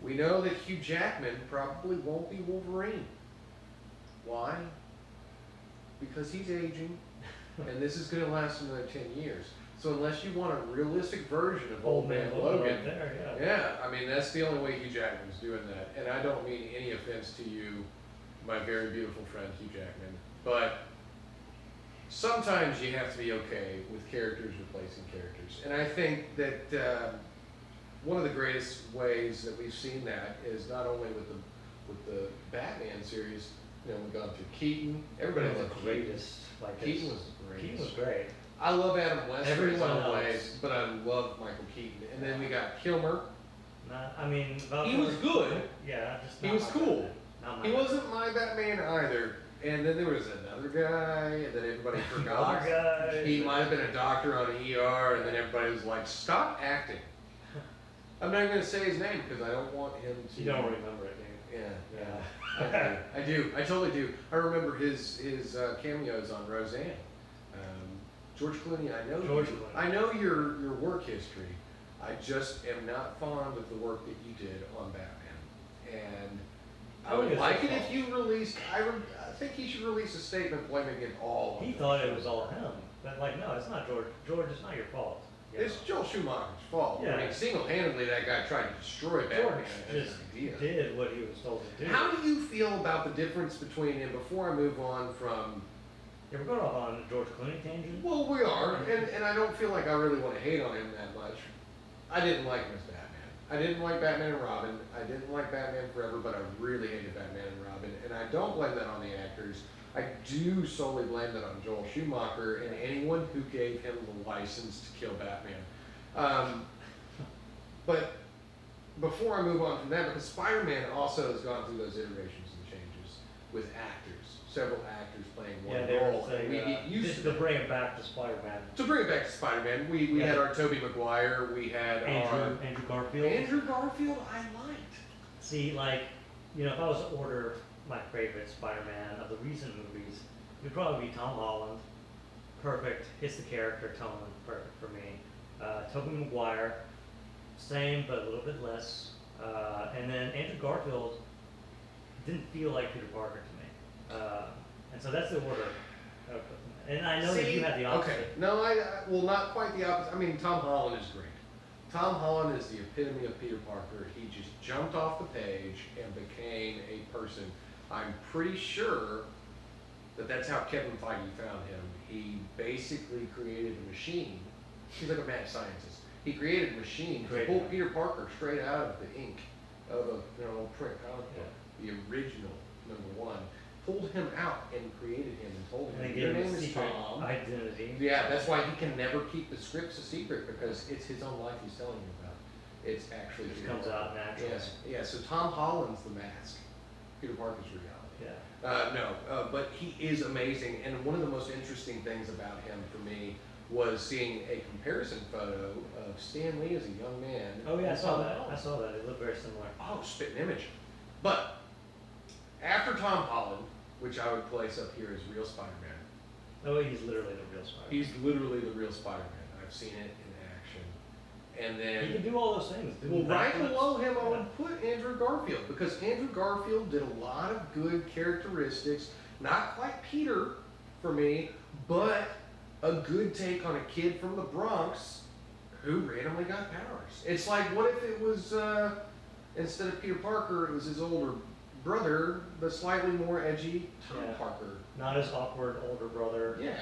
We know that Hugh Jackman probably won't be Wolverine. Why? Because he's aging, and this is going to last another 10 years. So unless you want a realistic version of Old Man Logan, right there, yeah. yeah, I mean, that's the only way Hugh Jackman's doing that. And I don't mean any offense to you, my very beautiful friend Hugh Jackman, but sometimes you have to be okay with characters replacing characters. And I think that one of the greatest ways that we've seen that is not only with the Batman series. You know, we've gone through Keaton. Everybody One of loved the Keaton. greatest. Like Keaton it's- was the greatest. Keaton was great. I love Adam West in his Everyone own else. ways, but I love Michael Keaton. And then we got Kilmer. I mean, He was good. Yeah, just He not was my cool. Batman. Not my He Batman. wasn't my Batman either. And then there was another guy that everybody forgot. Our guy. He might have been a doctor on ER, and then everybody was like, "Stop acting." I'm not even going to say his name because I don't want him to. You don't remember it, do you? Yeah, I do. I totally do. I remember his cameos on Roseanne. George Clooney, I know your work history. I just am not fond of the work that you did on Batman, and I would like it if you released. I think he should release a statement blaming it all. on He the thought it show. was all him, but like, no, it's not George. George, it's not your fault. you It's know? Joel Schumacher's fault. I Yeah. mean, single-handedly, that guy tried to destroy Batman George as just an idea. did what he was told to do. How do you feel about the difference between, and before I move on from, Yeah, we're going off on a George Clooney tangent. well, we are, and I don't feel like I really want to hate on him that much. I didn't like him as Batman. I didn't like Batman and Robin. I didn't like Batman Forever, but I really hated Batman and Robin, and I don't blame that on the actors. I do solely blame that on Joel Schumacher and anyone who gave him the license to kill Batman. But before I move on from that, because Spider-Man also has gone through those iterations and changes. with actors, several actors playing one Yeah, they were role. And saying, we get used just to to bring it back to Spider-Man. To bring it back to Spider-Man, we Yeah. had our Tobey Maguire, we had Andrew Garfield. our Andrew Garfield. I liked. See, like, you know, if I was to order my favorite Spider-Man of the recent movies, it would probably be Tom Holland. Perfect. Hits the character tone. Perfect for me. Tobey Maguire. Same, but a little bit less. And then Andrew Garfield didn't feel like Peter Parker to me. And so that's the order. I would put them in. And I know that you had the opposite. Okay, no, well, not quite the opposite. I mean, Tom Holland is great. Tom Holland is the epitome of Peter Parker. He just jumped off the page and became a person. I'm pretty sure that that's how Kevin Feige found him. He basically created a machine. He's like a mad scientist. He created a machine to pull Peter Parker straight out of the ink of a print comic book, the original #1. Pulled him out and created him and told him, your name is Tom. Identity. Yeah, that's why he can never keep the scripts a secret, because it's his own life he's telling you about. It's actually It just Peter comes Parker. out naturally. Yes, yeah. So Tom Holland's the mask. Peter Parker's reality. Yeah. But he is amazing, and one of the most interesting things about him for me was seeing a comparison photo of Stan Lee as a young man. Oh yeah, I and saw Tom that. Holland. I saw that. It looked very similar. Oh, spitting image. But after Tom Holland, which I would place up here as real Spider-Man, Oh, he's literally the real Spider-Man. he's literally the real Spider-Man. I've seen it in action. And He then, can do all those things. Do well, right backflips. below him, I Yeah. would put Andrew Garfield, because Andrew Garfield did a lot of good characteristics. Not quite Peter for me, but a good take on a kid from the Bronx who randomly got powers. It's like, what if it was, instead of Peter Parker, it was his older brother, the slightly more edgy Tom Yeah. Parker. Not his awkward older brother. Yeah.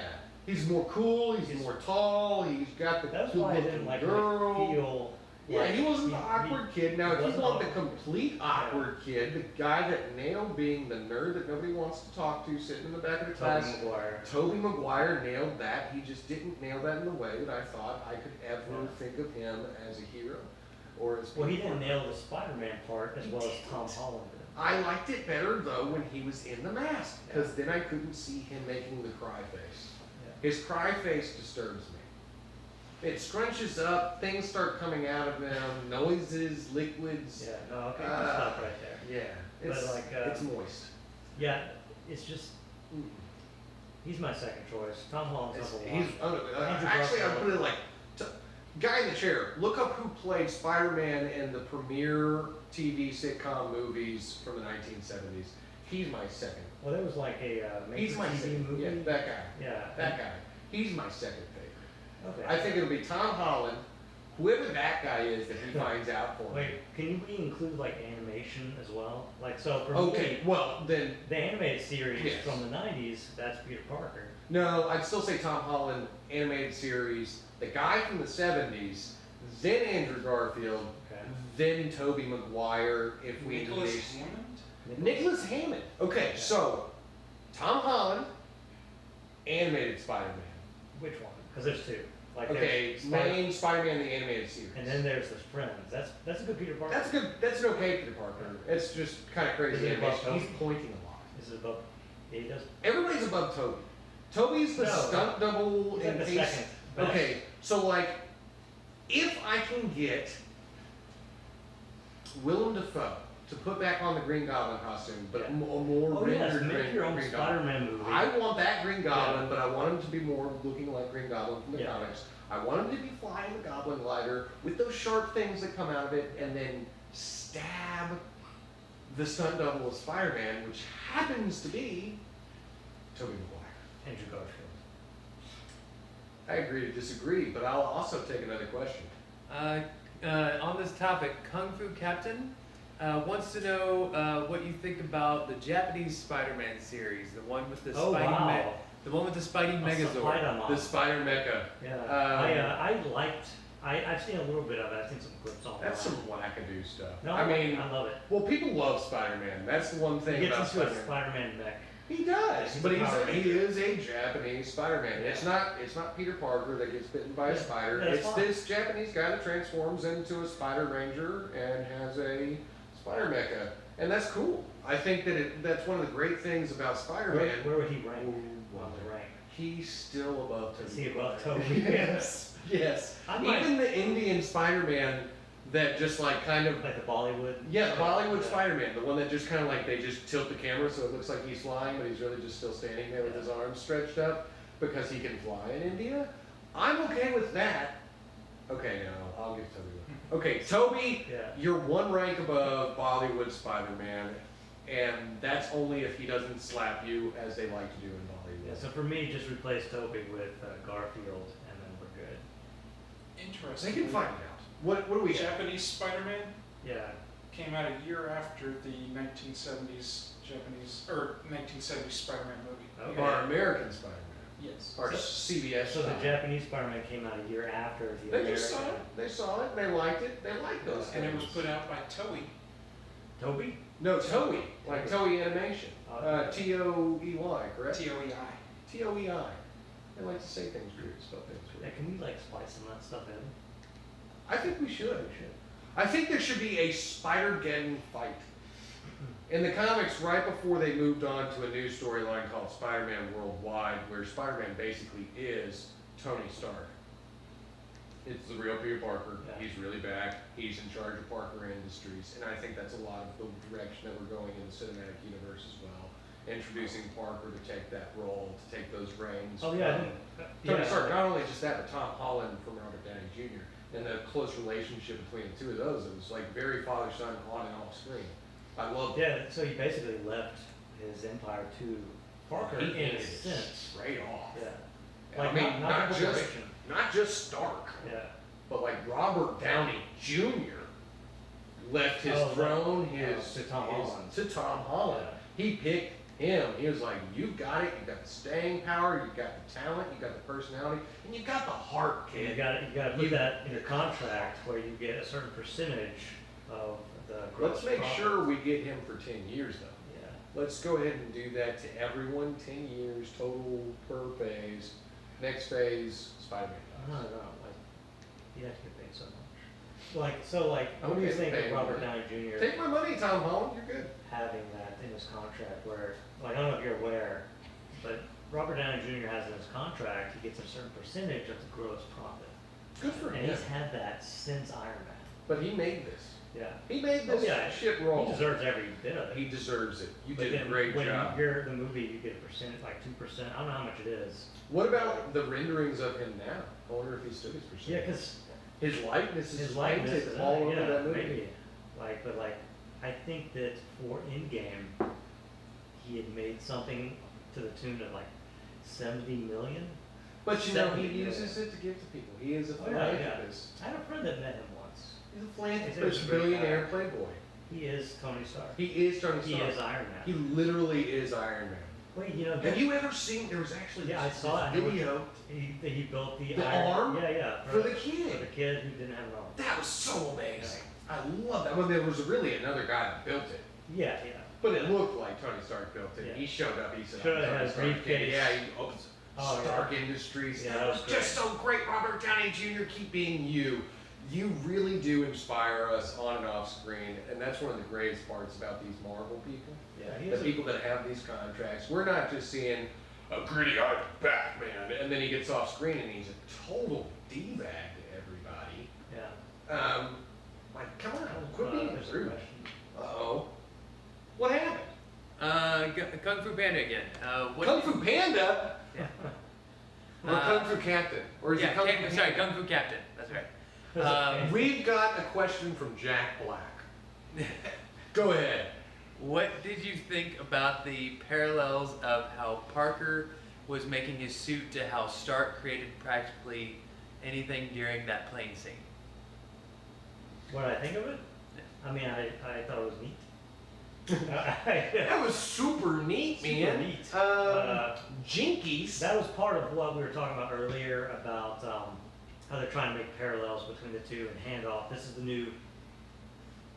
He's more cool, he's more tall, he's got the That's good why I looking didn't like girl. feel. Yeah, like he wasn't the awkward kid. Now, he if you wasn't want the awkward. complete awkward kid, the guy that nailed being the nerd that nobody wants to talk to, sitting in the back of the Tobey class, Maguire. Tobey Maguire nailed that. He just didn't nail that in the way that I thought I could ever think of him as a hero or as. Well, he Peter didn't Parker. nail the Spider-Man part as well as Tom Holland did. I liked it better though when he was in the mask, because then I couldn't see him making the cry face. Yeah. His cry face disturbs me. It scrunches up, things start coming out of him, noises, liquids. Yeah. No. Okay. I'll stop right there. Yeah, But it's like, it's moist. Yeah. It's just Mm. he's my second choice. Tom Holland's number He's one. Andrew actually I Garfield. put it like guy in the chair. Look up who played Spider-Man in the premiere TV sitcom movies from the 1970s. He's my second. Well, there was like a He's my TV second. movie. Yeah, that guy. Yeah. That guy. He's my second favorite. Okay. I think it'll be Tom Holland, whoever that guy is that he finds out for me. Wait, can we include like animation as well? Like so for Okay, me, well then, the animated series Yes. from the '90s, that's Peter Parker. no, I'd still say Tom Holland, animated series, the guy from the 70s, then Andrew Garfield, Okay. then Tobey Maguire, if we Nicholas include Hammond? Nicholas Hammond. Okay, so Tom Holland, animated Spider-Man. Which one? Because there's two. Like Okay, there's Spider- main Spider-Man the animated series. and then there's his friends. That's a good Peter Parker. That's good. That's an okay Peter Parker. It's just kind of Is crazy it above animation. He's Tobey? pointing a lot. This is above. Yeah, he does. Everybody's above Toby. Toby's the No. stunt double He's in like the case. second best. Okay, so like, if I can get Willem Dafoe to put back on the Green Goblin costume, but Yeah. a more Oh yes, rendered make your own Green Goblin. Spider-Man movie. I want that Green Goblin, Yeah. but I want him to be more looking like Green Goblin from the Yeah. comics. I want him to be flying the Goblin glider with those sharp things that come out of it, and then stab the stunt double of Spider-Man, which happens to be Tobey Maguire. Andrew Garfield. I agree to disagree, but I'll also take another question. On this topic, Kung Fu Captain wants to know what you think about the Japanese Spider-Man series, the one with the Oh, wow. the one with the Spidey Megazord. Spider-Man. The Spider Mecha. Yeah. I liked. I've seen a little bit of it. I've seen some clips on. That's some wackadoo stuff. No, I mean, I love it. well, people love Spider-Man. That's the one thing He about gets into a Spider-Man. Spider-Man mech. He does, He's but a Power he is a Japanese Spider-Man. Yeah. It's not Peter Parker that gets bitten by a Yeah, spider. that's It's fine. this Japanese guy that transforms into a Spider Ranger and has a Spider Mecha. And that's cool. I think that that's one of the great things about Spider-Man. Where would he rank Ooh, on the rank? He's still above Tobey. Is he above Maguire. Tobey? Yes, yes. I might- Even the Indian Spider-Man that just like kind of, Like the Bollywood? yeah, Bollywood Yeah. Spider-Man, the one that just kind of like they just tilt the camera so it looks like he's flying, but he's really just still standing there with his arms stretched up because he can fly in India. I'm okay with that. Okay, no, I'll give Toby one. Okay, Toby, Yeah. you're one rank above Bollywood Spider-Man, and that's only if he doesn't slap you as they like to do in Yeah, Bollywood. so for me, just replace Toby with Garfield, and then we're good. Interesting. They can find out. What do we have? Japanese Spider-Man Yeah. came out a year after the 1970s Japanese or 1970s Spider-Man movie. Okay. Our American Spider-Man. Yes. Our So- CBS. So the style. Japanese Spider-Man came out a year after the They American. just saw it. They saw it. They liked it. They liked those And it was things. put out by Toei. Toby? No, Toei, like Toei Animation. Toei, correct? T-O-E-I. Toei. They like to say things weird, spell things Yeah, weird. can we like splice some of that stuff in? I think we should. I think there should be a Spider-Geddon fight. In the comics, right before they moved on to a new storyline called Spider-Man Worldwide, where Spider-Man basically is Tony Stark. It's the real Peter Parker. Yeah. He's really back. He's in charge of Parker Industries. And I think that's a lot of the direction that we're going in the cinematic universe as well. Introducing Parker to take that role, to take those reins. Oh, yeah, I from think, Tony yeah. Stark, not only just that, but Tom Holland from Robert Downey Jr. And the close relationship between the two of those, it was like very father-son on and off screen. I love Yeah, so he basically left his empire to Parker He in ended a it sense. straight off. Yeah. I mean, not the just direction. not just Stark, Yeah. but like Robert Downey Jr. left his Oh, throne, to Tom Holland. to Tom Holland. He picked him. He was like, "You got it. You got the staying power. You got the talent. You got the personality, and you got the heart, You kid." gotta put You- that in your contract where you get a certain percentage of the gross Let's make profit. sure we get him for 10 years, though. Yeah. Let's go ahead and do that to everyone. 10 years total per phase. Next phase, Spider-Man. No, dies. like, you have to get paid so much. Like, I'm what do you okay think paying of Robert money. Downey Jr. Take my money, Tom Holland. You're good. having that in his contract where, like, I don't know if you're aware, but Robert Downey Jr. has in his contract, he gets a certain percentage of the gross profit. Good for And him. he's had that since Iron Man. But he made this. Yeah. He made this Oh, yeah. shit roll. He deserves every bit of it. He deserves it. You But did a then great when job. you're the movie, you get a percent, like 2%. I don't know how much it is. What about the renderings of him now? I wonder if he stood his percent. Yeah, because His likeness is his likeness painted is all in it, over yeah, that movie. maybe. But I think that for Endgame, he had made something to the tune of like 70 million. But you know, he 70 uses it to give to people. He is a Oh, yeah, yeah. philanthropist. I had a friend that met him once. He's a He's philanthropist, a great billionaire guy. playboy. He is Tony Stark. He is Tony He Stark. is Iron Man. He literally is Iron Man. Wait, you know, Have you ever seen? There was actually Yeah, I this saw it. video he built the The Iron, arm? Yeah, yeah. for the For the kid. kid who didn't have an arm. That was so amazing. I love that. Well, there was really another guy that built it, Yeah, yeah. but it looked like Tony Stark built it. Yeah. He showed up. He said, Showed "I'm up, Tony had a Stark." briefcase. Yeah, he opens Oh, yeah. Stark Industries. Yeah, that that was was just so great. Robert Downey Jr. Keep being you. You really do inspire us on and off screen, and that's one of the greatest parts about these Marvel people. Yeah, he The is. people that have these contracts. We're not just seeing a gritty-eyed Batman, and then he gets off screen and he's a total d-bag to everybody. Yeah. Like, come on, quit being There's a rude. question. Uh-oh. What happened? Kung Fu Panda again. What Kung Fu Panda? Yeah. Or Kung Fu Captain? Or is yeah, it Kung Fu sorry, Panda? Kung Fu Captain. That's right. Um, We've got a question from Jack Black. Go ahead. What did you think about the parallels of how Parker was making his suit to how Stark created practically anything during that plane scene? What did I think of it? I mean, I thought it was neat. That was super neat, Super man. neat. Jinkies. That was part of what we were talking about earlier about how they're trying to make parallels between the two and hand off. This is the new,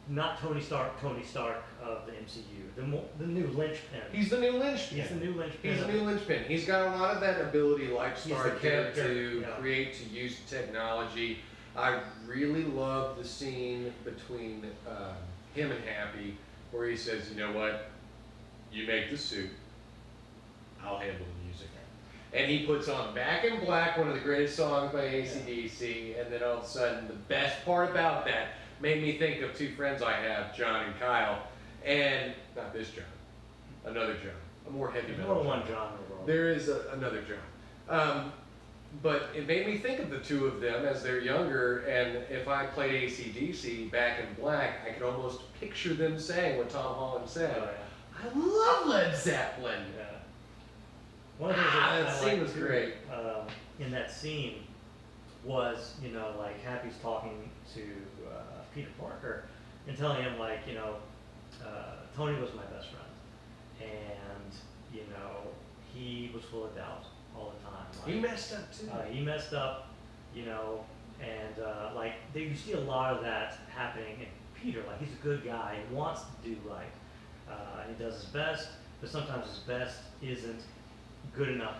not Tony Stark of the MCU, the new linchpin. He's the new linchpin. He's the new linchpin. He's a new linchpin. He's got a lot of that ability like He's the Stark did character, to yeah. create, to use technology. I really love the scene between him and Happy where he says, you know what, you make the suit, I'll handle the music. And he puts on Back in Black, one of the greatest songs by AC/DC, and then all of a sudden, the best part about that made me think of two friends I have, John and Kyle, and not this John, another John, a more heavy There's metal more than John. one John in the world. There is another John. But it made me think of the two of them as they're younger, and if I played AC/DC Back in Black, I could almost picture them saying what Tom Holland said. Oh, yeah. I love Led Zeppelin. Yeah. One of the things That I scene liked was too, great. in that scene was, you know, like Happy's talking to Peter Parker and telling him, like, you know, Tony was my best friend, and you know, he was full of doubt all the time. Like, He messed up too. he messed up, you know, and like you see a lot of that happening in Peter. Like, he's a good guy, he wants to do right, he does his best, but sometimes his best isn't good enough,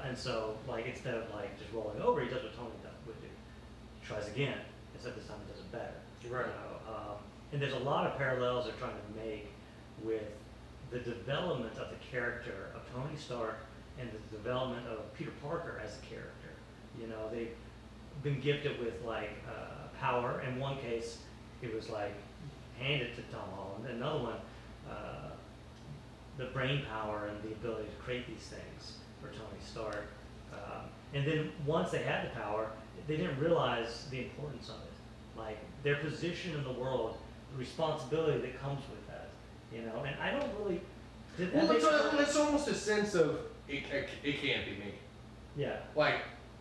and so like instead of like just rolling over, he does what Tony would do. He tries again, except this time he does it better. Right. You know, and there's a lot of parallels they're trying to make with the development of the character of Tony Stark and the development of Peter Parker as a character. You know, they've been gifted with like power. In one case, it was like handed to Tom Holland. In another one, the brain power and the ability to create these things for Tony Stark. And then once they had the power, they didn't realize the importance of it. Like their position in the world, the responsibility that comes with that. You know, and I don't really. Well, it's almost a sense of it can't be me. Yeah. Like,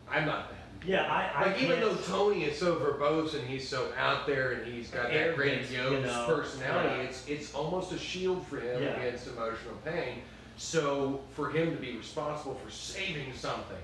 I'm not that. Yeah, I Like, even can't- though Tony is so verbose and he's so out there and he's got that Arrogant, grandiose you know, personality, yeah. it's almost a shield for him Yeah. against emotional pain. So for him to be responsible for saving something,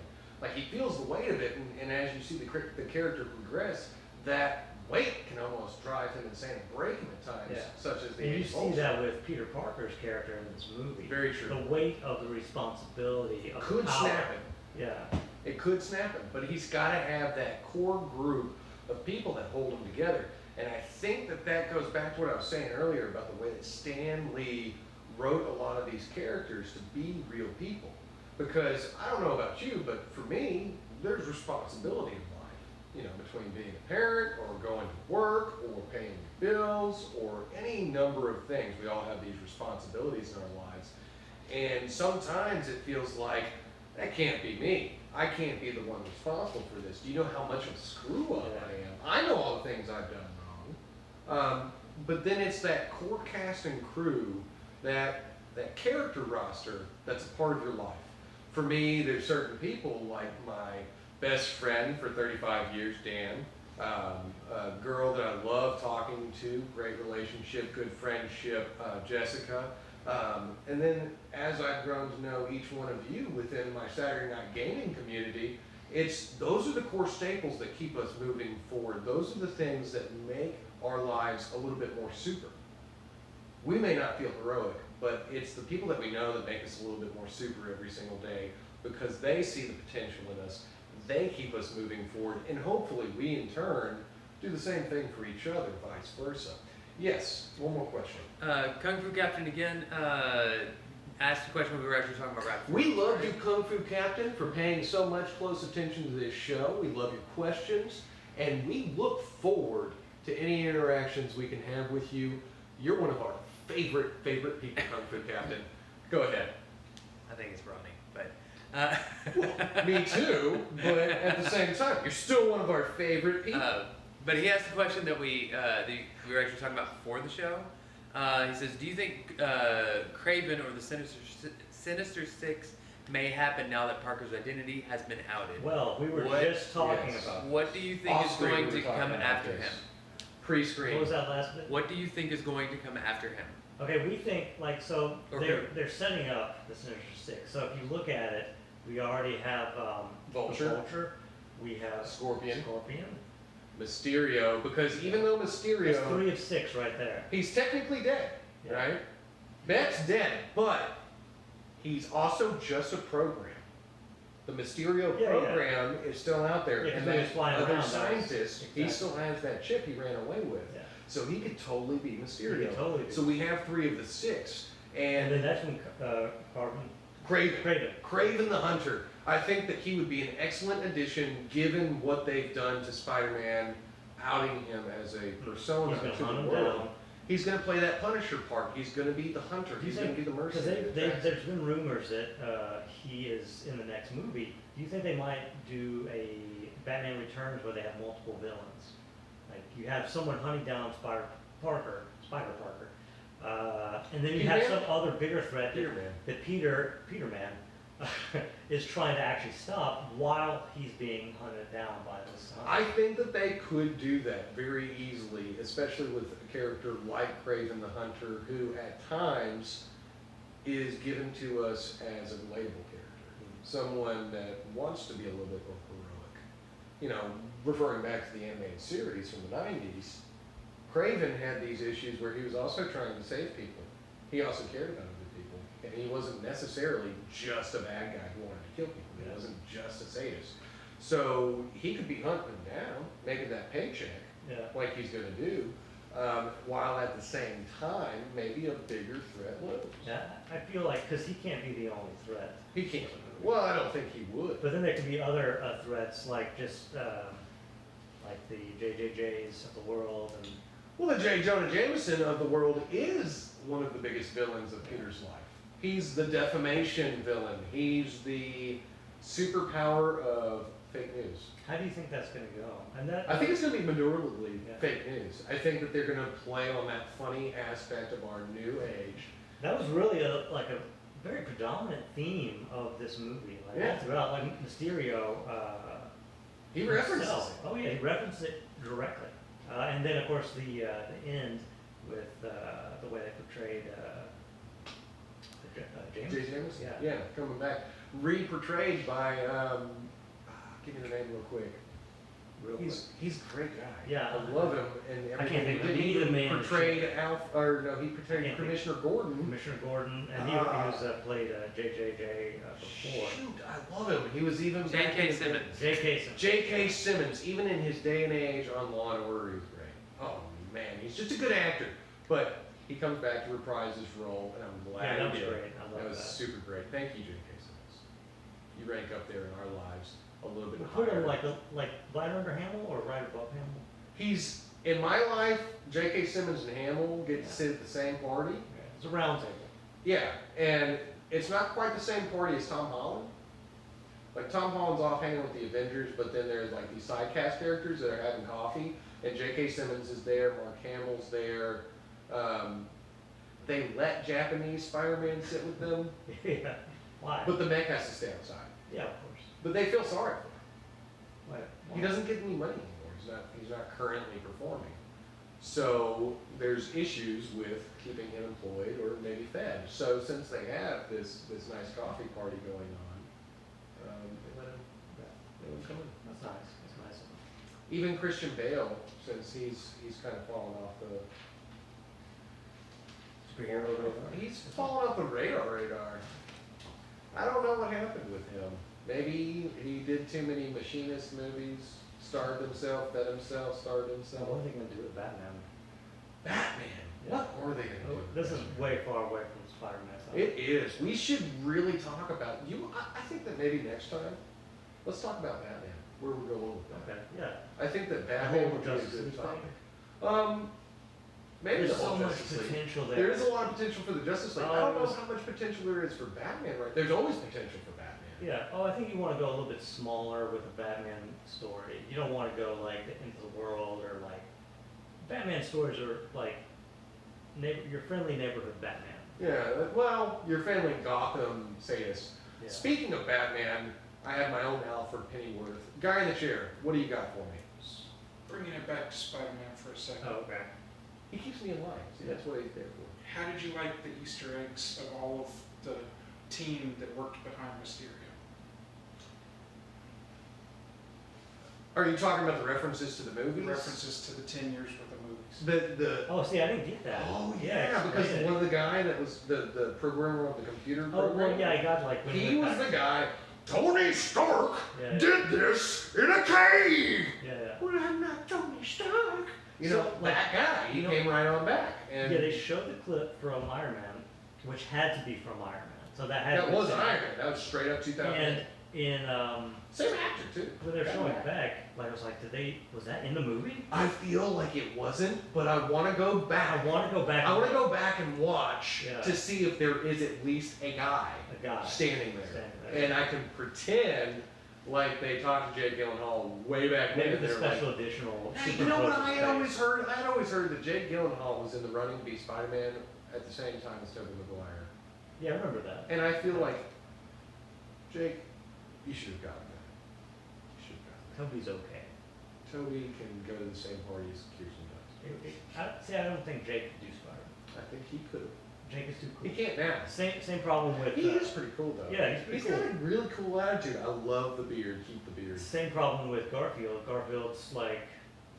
like he feels the weight of it, and as you see the character progress, that weight can almost drive him insane and break him at times, Yeah. such as the And you Age of see Ultron. that with Peter Parker's character in this movie. Very true. The weight of the responsibility of Could the power. snap him. Yeah. It could snap him, but he's got to have that core group of people that hold him together. And I think that goes back to what I was saying earlier about the way that Stan Lee wrote a lot of these characters to be real people. Because I don't know about you, but for me, there's responsibility in life. You know, between being a parent or going to work or paying bills or any number of things. We all have these responsibilities in our lives. And sometimes it feels like, that can't be me. I can't be the one responsible for this. Do you know how much of a screw up I am? I know all the things I've done wrong. But then it's that core cast and crew, that character roster that's a part of your life. For me, there's certain people like my best friend for 35 years, Dan, a girl that I love talking to, great relationship, good friendship, Jessica. And then as I've grown to know each one of you within my Saturday Night Gaming community, those are the core staples that keep us moving forward. Those are the things that make our lives a little bit more super. We may not feel heroic, but it's the people that we know that make us a little bit more super every single day because they see the potential in us. They keep us moving forward, and hopefully we in turn do the same thing for each other, vice versa. Yes, one more question. Kung Fu Captain again asked a question we were actually talking about right before. We love you, Kung Fu Captain, for paying so much close attention to this show. We love your questions, and we look forward to any interactions we can have with you. You're one of our favorite people, Kung Fu Captain. Go ahead. I think it's Ronnie, but Well, me too, but at the same time, you're still one of our favorite people. but he asked a question that we were actually talking about before the show. He says, do you think Craven or the Sinister Six may happen now that Parker's identity has been outed? Well, we were What? just talking Yes. about. What do you think is Off-screen, going we to were talking come about after this. him? Pre-screen. What was that last bit? What do you think is going to come after him? Okay, we think like so Okay. they're setting up the Sinister Six. So if you look at it, we already have Vulture. the Vulture. We have Scorpion. Scorpion. Mysterio, because even though That's Mysterio, 3 of 6 right there. he's technically dead, Yeah. right? Beck's dead, but he's also just a program. The Mysterio Yeah, yeah. program is still out there, Yeah, 'cause and when that he's flying other around, scientist, he exactly. still has that chip he ran away with. Yeah. So he could totally be Mysterio. He could totally be. So we have 3 of the 6. And the next one, Craven the Hunter. I think that he would be an excellent addition given what they've done to Spider-Man, outing him as a persona He's gonna to hunt the him world. down. He's going to play that Punisher part. He's going to be the hunter. He's going to be the Because mercenary. there's been rumors that he is in the next movie. Do you think they might do a Batman Returns where they have multiple villains? Like you have someone hunting down Spider Parker, and then you have some other bigger threat that Peter Man is trying to actually stop while he's being hunted down by this hunter. I think that they could do that very easily, especially with a character like Craven the Hunter, who at times is given to us as a relatable character. Someone that wants to be a little bit more heroic. You know, referring back to the animated series from the 90s, Craven had these issues where he was also trying to save people. He also cared about other people. And he wasn't necessarily just a bad guy who wanted to kill people. He wasn't just a sadist. So he could be hunting down, making that paycheck, like he's going to do, while at the same time, maybe a bigger threat looms. Yeah, I feel like, because he can't be the only threat. He can't. Well, I don't think he would. But then there could be other threats, like just like the JJJs of the world. And Well, the J. Jonah Jameson of the world is one of the biggest villains of Peter's life. He's the defamation villain. He's the superpower of fake news. how do you think that's going to go? And that I think it's going to be maneuverably Yeah. fake news. I think that they're going to play on that funny aspect of our new age. that was really a very predominant theme of this movie. Like all throughout, like Mysterio. He references himself. it. Oh yeah, he referenced it directly. And then of course the end with the way they portrayed James. J. Jameson? Yeah. Coming back. Re-portrayed by, give me the name real quick. He's a great guy. Yeah. I love him and I can't everything think he of did. the He man. portrayed he portrayed think. Commissioner Gordon. Commissioner Gordon, and he was played JJJ before. Shoot, I love him. He was even back J.K. in the day- Simmons. J.K. Simmons. J.K. Simmons, even in his day and age on Law and Order, he was great. Oh man, he's just a good actor. But he comes back to reprise his role, and I'm glad Yeah, that he was did. great. I love That was that. super great. Thank you, J.K. Simmons. You rank up there in our lives a little bit Put him higher. like right under Hamill or right above Hamill. He's in my life. J.K. Simmons and Hamill get to sit at the same party. It's a round table. Yeah, and it's not quite the same party as Tom Holland. Like Tom Holland's off hanging with the Avengers, but then there's like these side cast characters that are having coffee, and J.K. Simmons is there, Mark Hamill's there. They let Japanese Spider-Man sit with them, Yeah. Why? but the mech has to stay outside. Yeah, of course. But they feel sorry for him. Why? He doesn't get any money anymore. He's not currently performing. So there's issues with keeping him employed or maybe fed. So since they have this nice coffee party going on, they let him come in. That's nice. That's nice of him. Even Christian Bale, since he's kind of fallen off the Superhero radar. he's fallen off the radar. I don't know what happened with him. Maybe he did too many machinist movies, starved himself, fed himself, starved himself. What are they going to do with Batman? Batman. What are they going to do? with This is Batman? way far away from Spider-Man. It is. We should really talk about you. I think that maybe next time, let's talk about Batman. Where we're going with that. Okay. Yeah. I think that The Batman whole would be a Justice good League topic. Maybe There's the whole so much Justice League. potential there. There is a lot of potential for the Justice League. I don't know there's- how much potential there is for Batman, right? There's always potential for Batman. Yeah. Oh, I think you want to go a little bit smaller with a Batman story. You don't want to go like into the world or like Batman stories are like your friendly neighborhood Batman. Yeah, well, your family Gotham sadist. Yeah. Speaking of Batman, I have my own Alfred Pennyworth. Guy in the chair, what do you got for me? Bringing it back to Spider-Man for a second. Oh, okay. He keeps me in line. See, that's what he's there for. How did you like the Easter eggs of all of the team that worked behind Mysterio? Are you talking about the references to the movies? References to the 10 years worth of movies. The Oh, see, I didn't get that. oh yeah, because explain it. one of the guy that was the programmer of the computer Oh, program. well, yeah, I got like. when He went was back- the guy. Tony Stark Yeah. did this in a cave. Yeah, yeah. Well, I'm not Tony Stark. You So, know, like, that guy, he you know- came right on back. And Yeah, they showed the clip from Iron Man, which had to be from Iron Man. So that had to that be was seen. Iron Man. That was straight up 2008. And in Same actor, too. when they're That showing guy. back, like I was like, was that in the movie? I feel like it wasn't, but I want to go back. I want to go back. I want to go back and watch Yeah. to see if there is at least a guy A guy standing there. standing there. And I can pretend like they talked to Jake Gyllenhaal way back Maybe then. the They're like, special additional. hey, you know what superimposed I effects. always heard? I had always heard that Jake Gyllenhaal was in the running to be Spider-Man at the same time as Tobey Maguire. Yeah, I remember that. And I feel like, Jake, you should have gotten that. You should have gotten Toby's okay. that. Tobey can go to the same party as Kirsten does. I don't think Jake could do Spider. I think he could have. Jake is too He cool. can't now. Same problem with. He is pretty cool though. Yeah, he's pretty got cool. a really cool attitude. I love the beard. Keep the beard. Same problem with Garfield. Garfield's like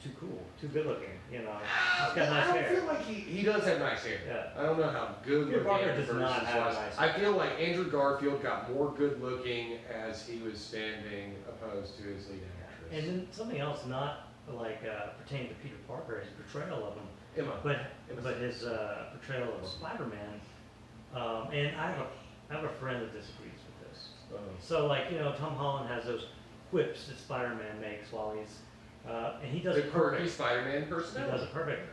too cool, too good looking. You know, he's got I nice don't hair. feel like he does have nice hair. Yeah. I don't know how good Peter looking Parker does versus not have was. nice I hair. feel like Andrew Garfield got more good looking as he was standing opposed to his lead actress. And then something else, not like pertaining to Peter Parker, his portrayal of him, Emma. but his portrayal of Spider-Man. And I have a friend that disagrees with this. So like Tom Holland has those quips that Spider-Man makes while he's and he does The it quirky perfect. Spider-Man He personality. does it perfect.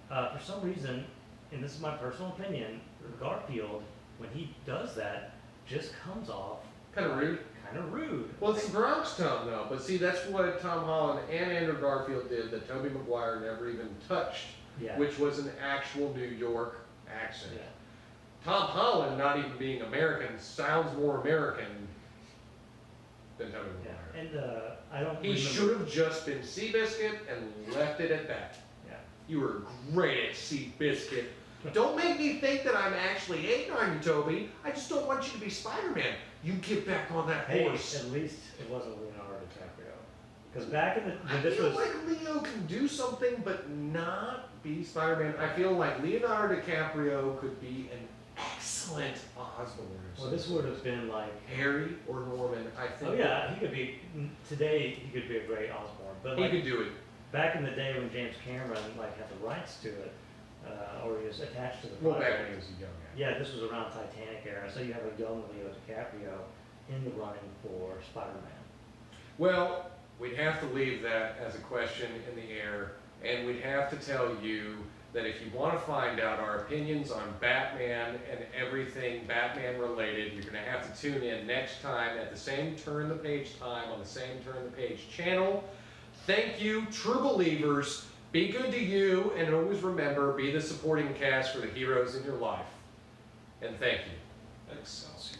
For some reason, and this is my personal opinion, Garfield, when he does that, just comes off Kind of rude. kind of rude. Well, it's the Bronx tone though. But see, that's what Tom Holland and Andrew Garfield did that Tobey Maguire never even touched, Yeah. which was an actual New York accent. Yeah. Tom Holland, not even being American, sounds more American than Tobey Yeah. Maguire. And I don't. He remember. should have just been Seabiscuit and left it at that. Yeah. You were great at Seabiscuit. Don't make me think that I'm actually hating on you, Toby. I just don't want you to be Spider-Man. You get back on that Hey, horse. at least it wasn't Leonardo DiCaprio. Because back in the I when this feel was like Leo can do something but not be Spider-Man. I feel like Leonardo DiCaprio could be an excellent Osborn. or well, this something. would have been like. Harry or Norman, I think. Oh yeah, he could be today. He could be a great Osborn, but He like could do it. back in the day when James Cameron like had the rights to it, or he was attached to the Well, project. back when he was a young guy. Yeah, this was around Titanic era, so you have a young Leo DiCaprio in the running for Spider-Man. Well, we'd have to leave that as a question in the air, and we'd have to tell you that if you want to find out our opinions on Batman and everything Batman related, you're going to have to tune in next time at the same Turn the Page time on the same Turn the Page channel. Thank you, true believers. Be good to you, and always remember, be the supporting cast for the heroes in your life. And thank you. Excelsior.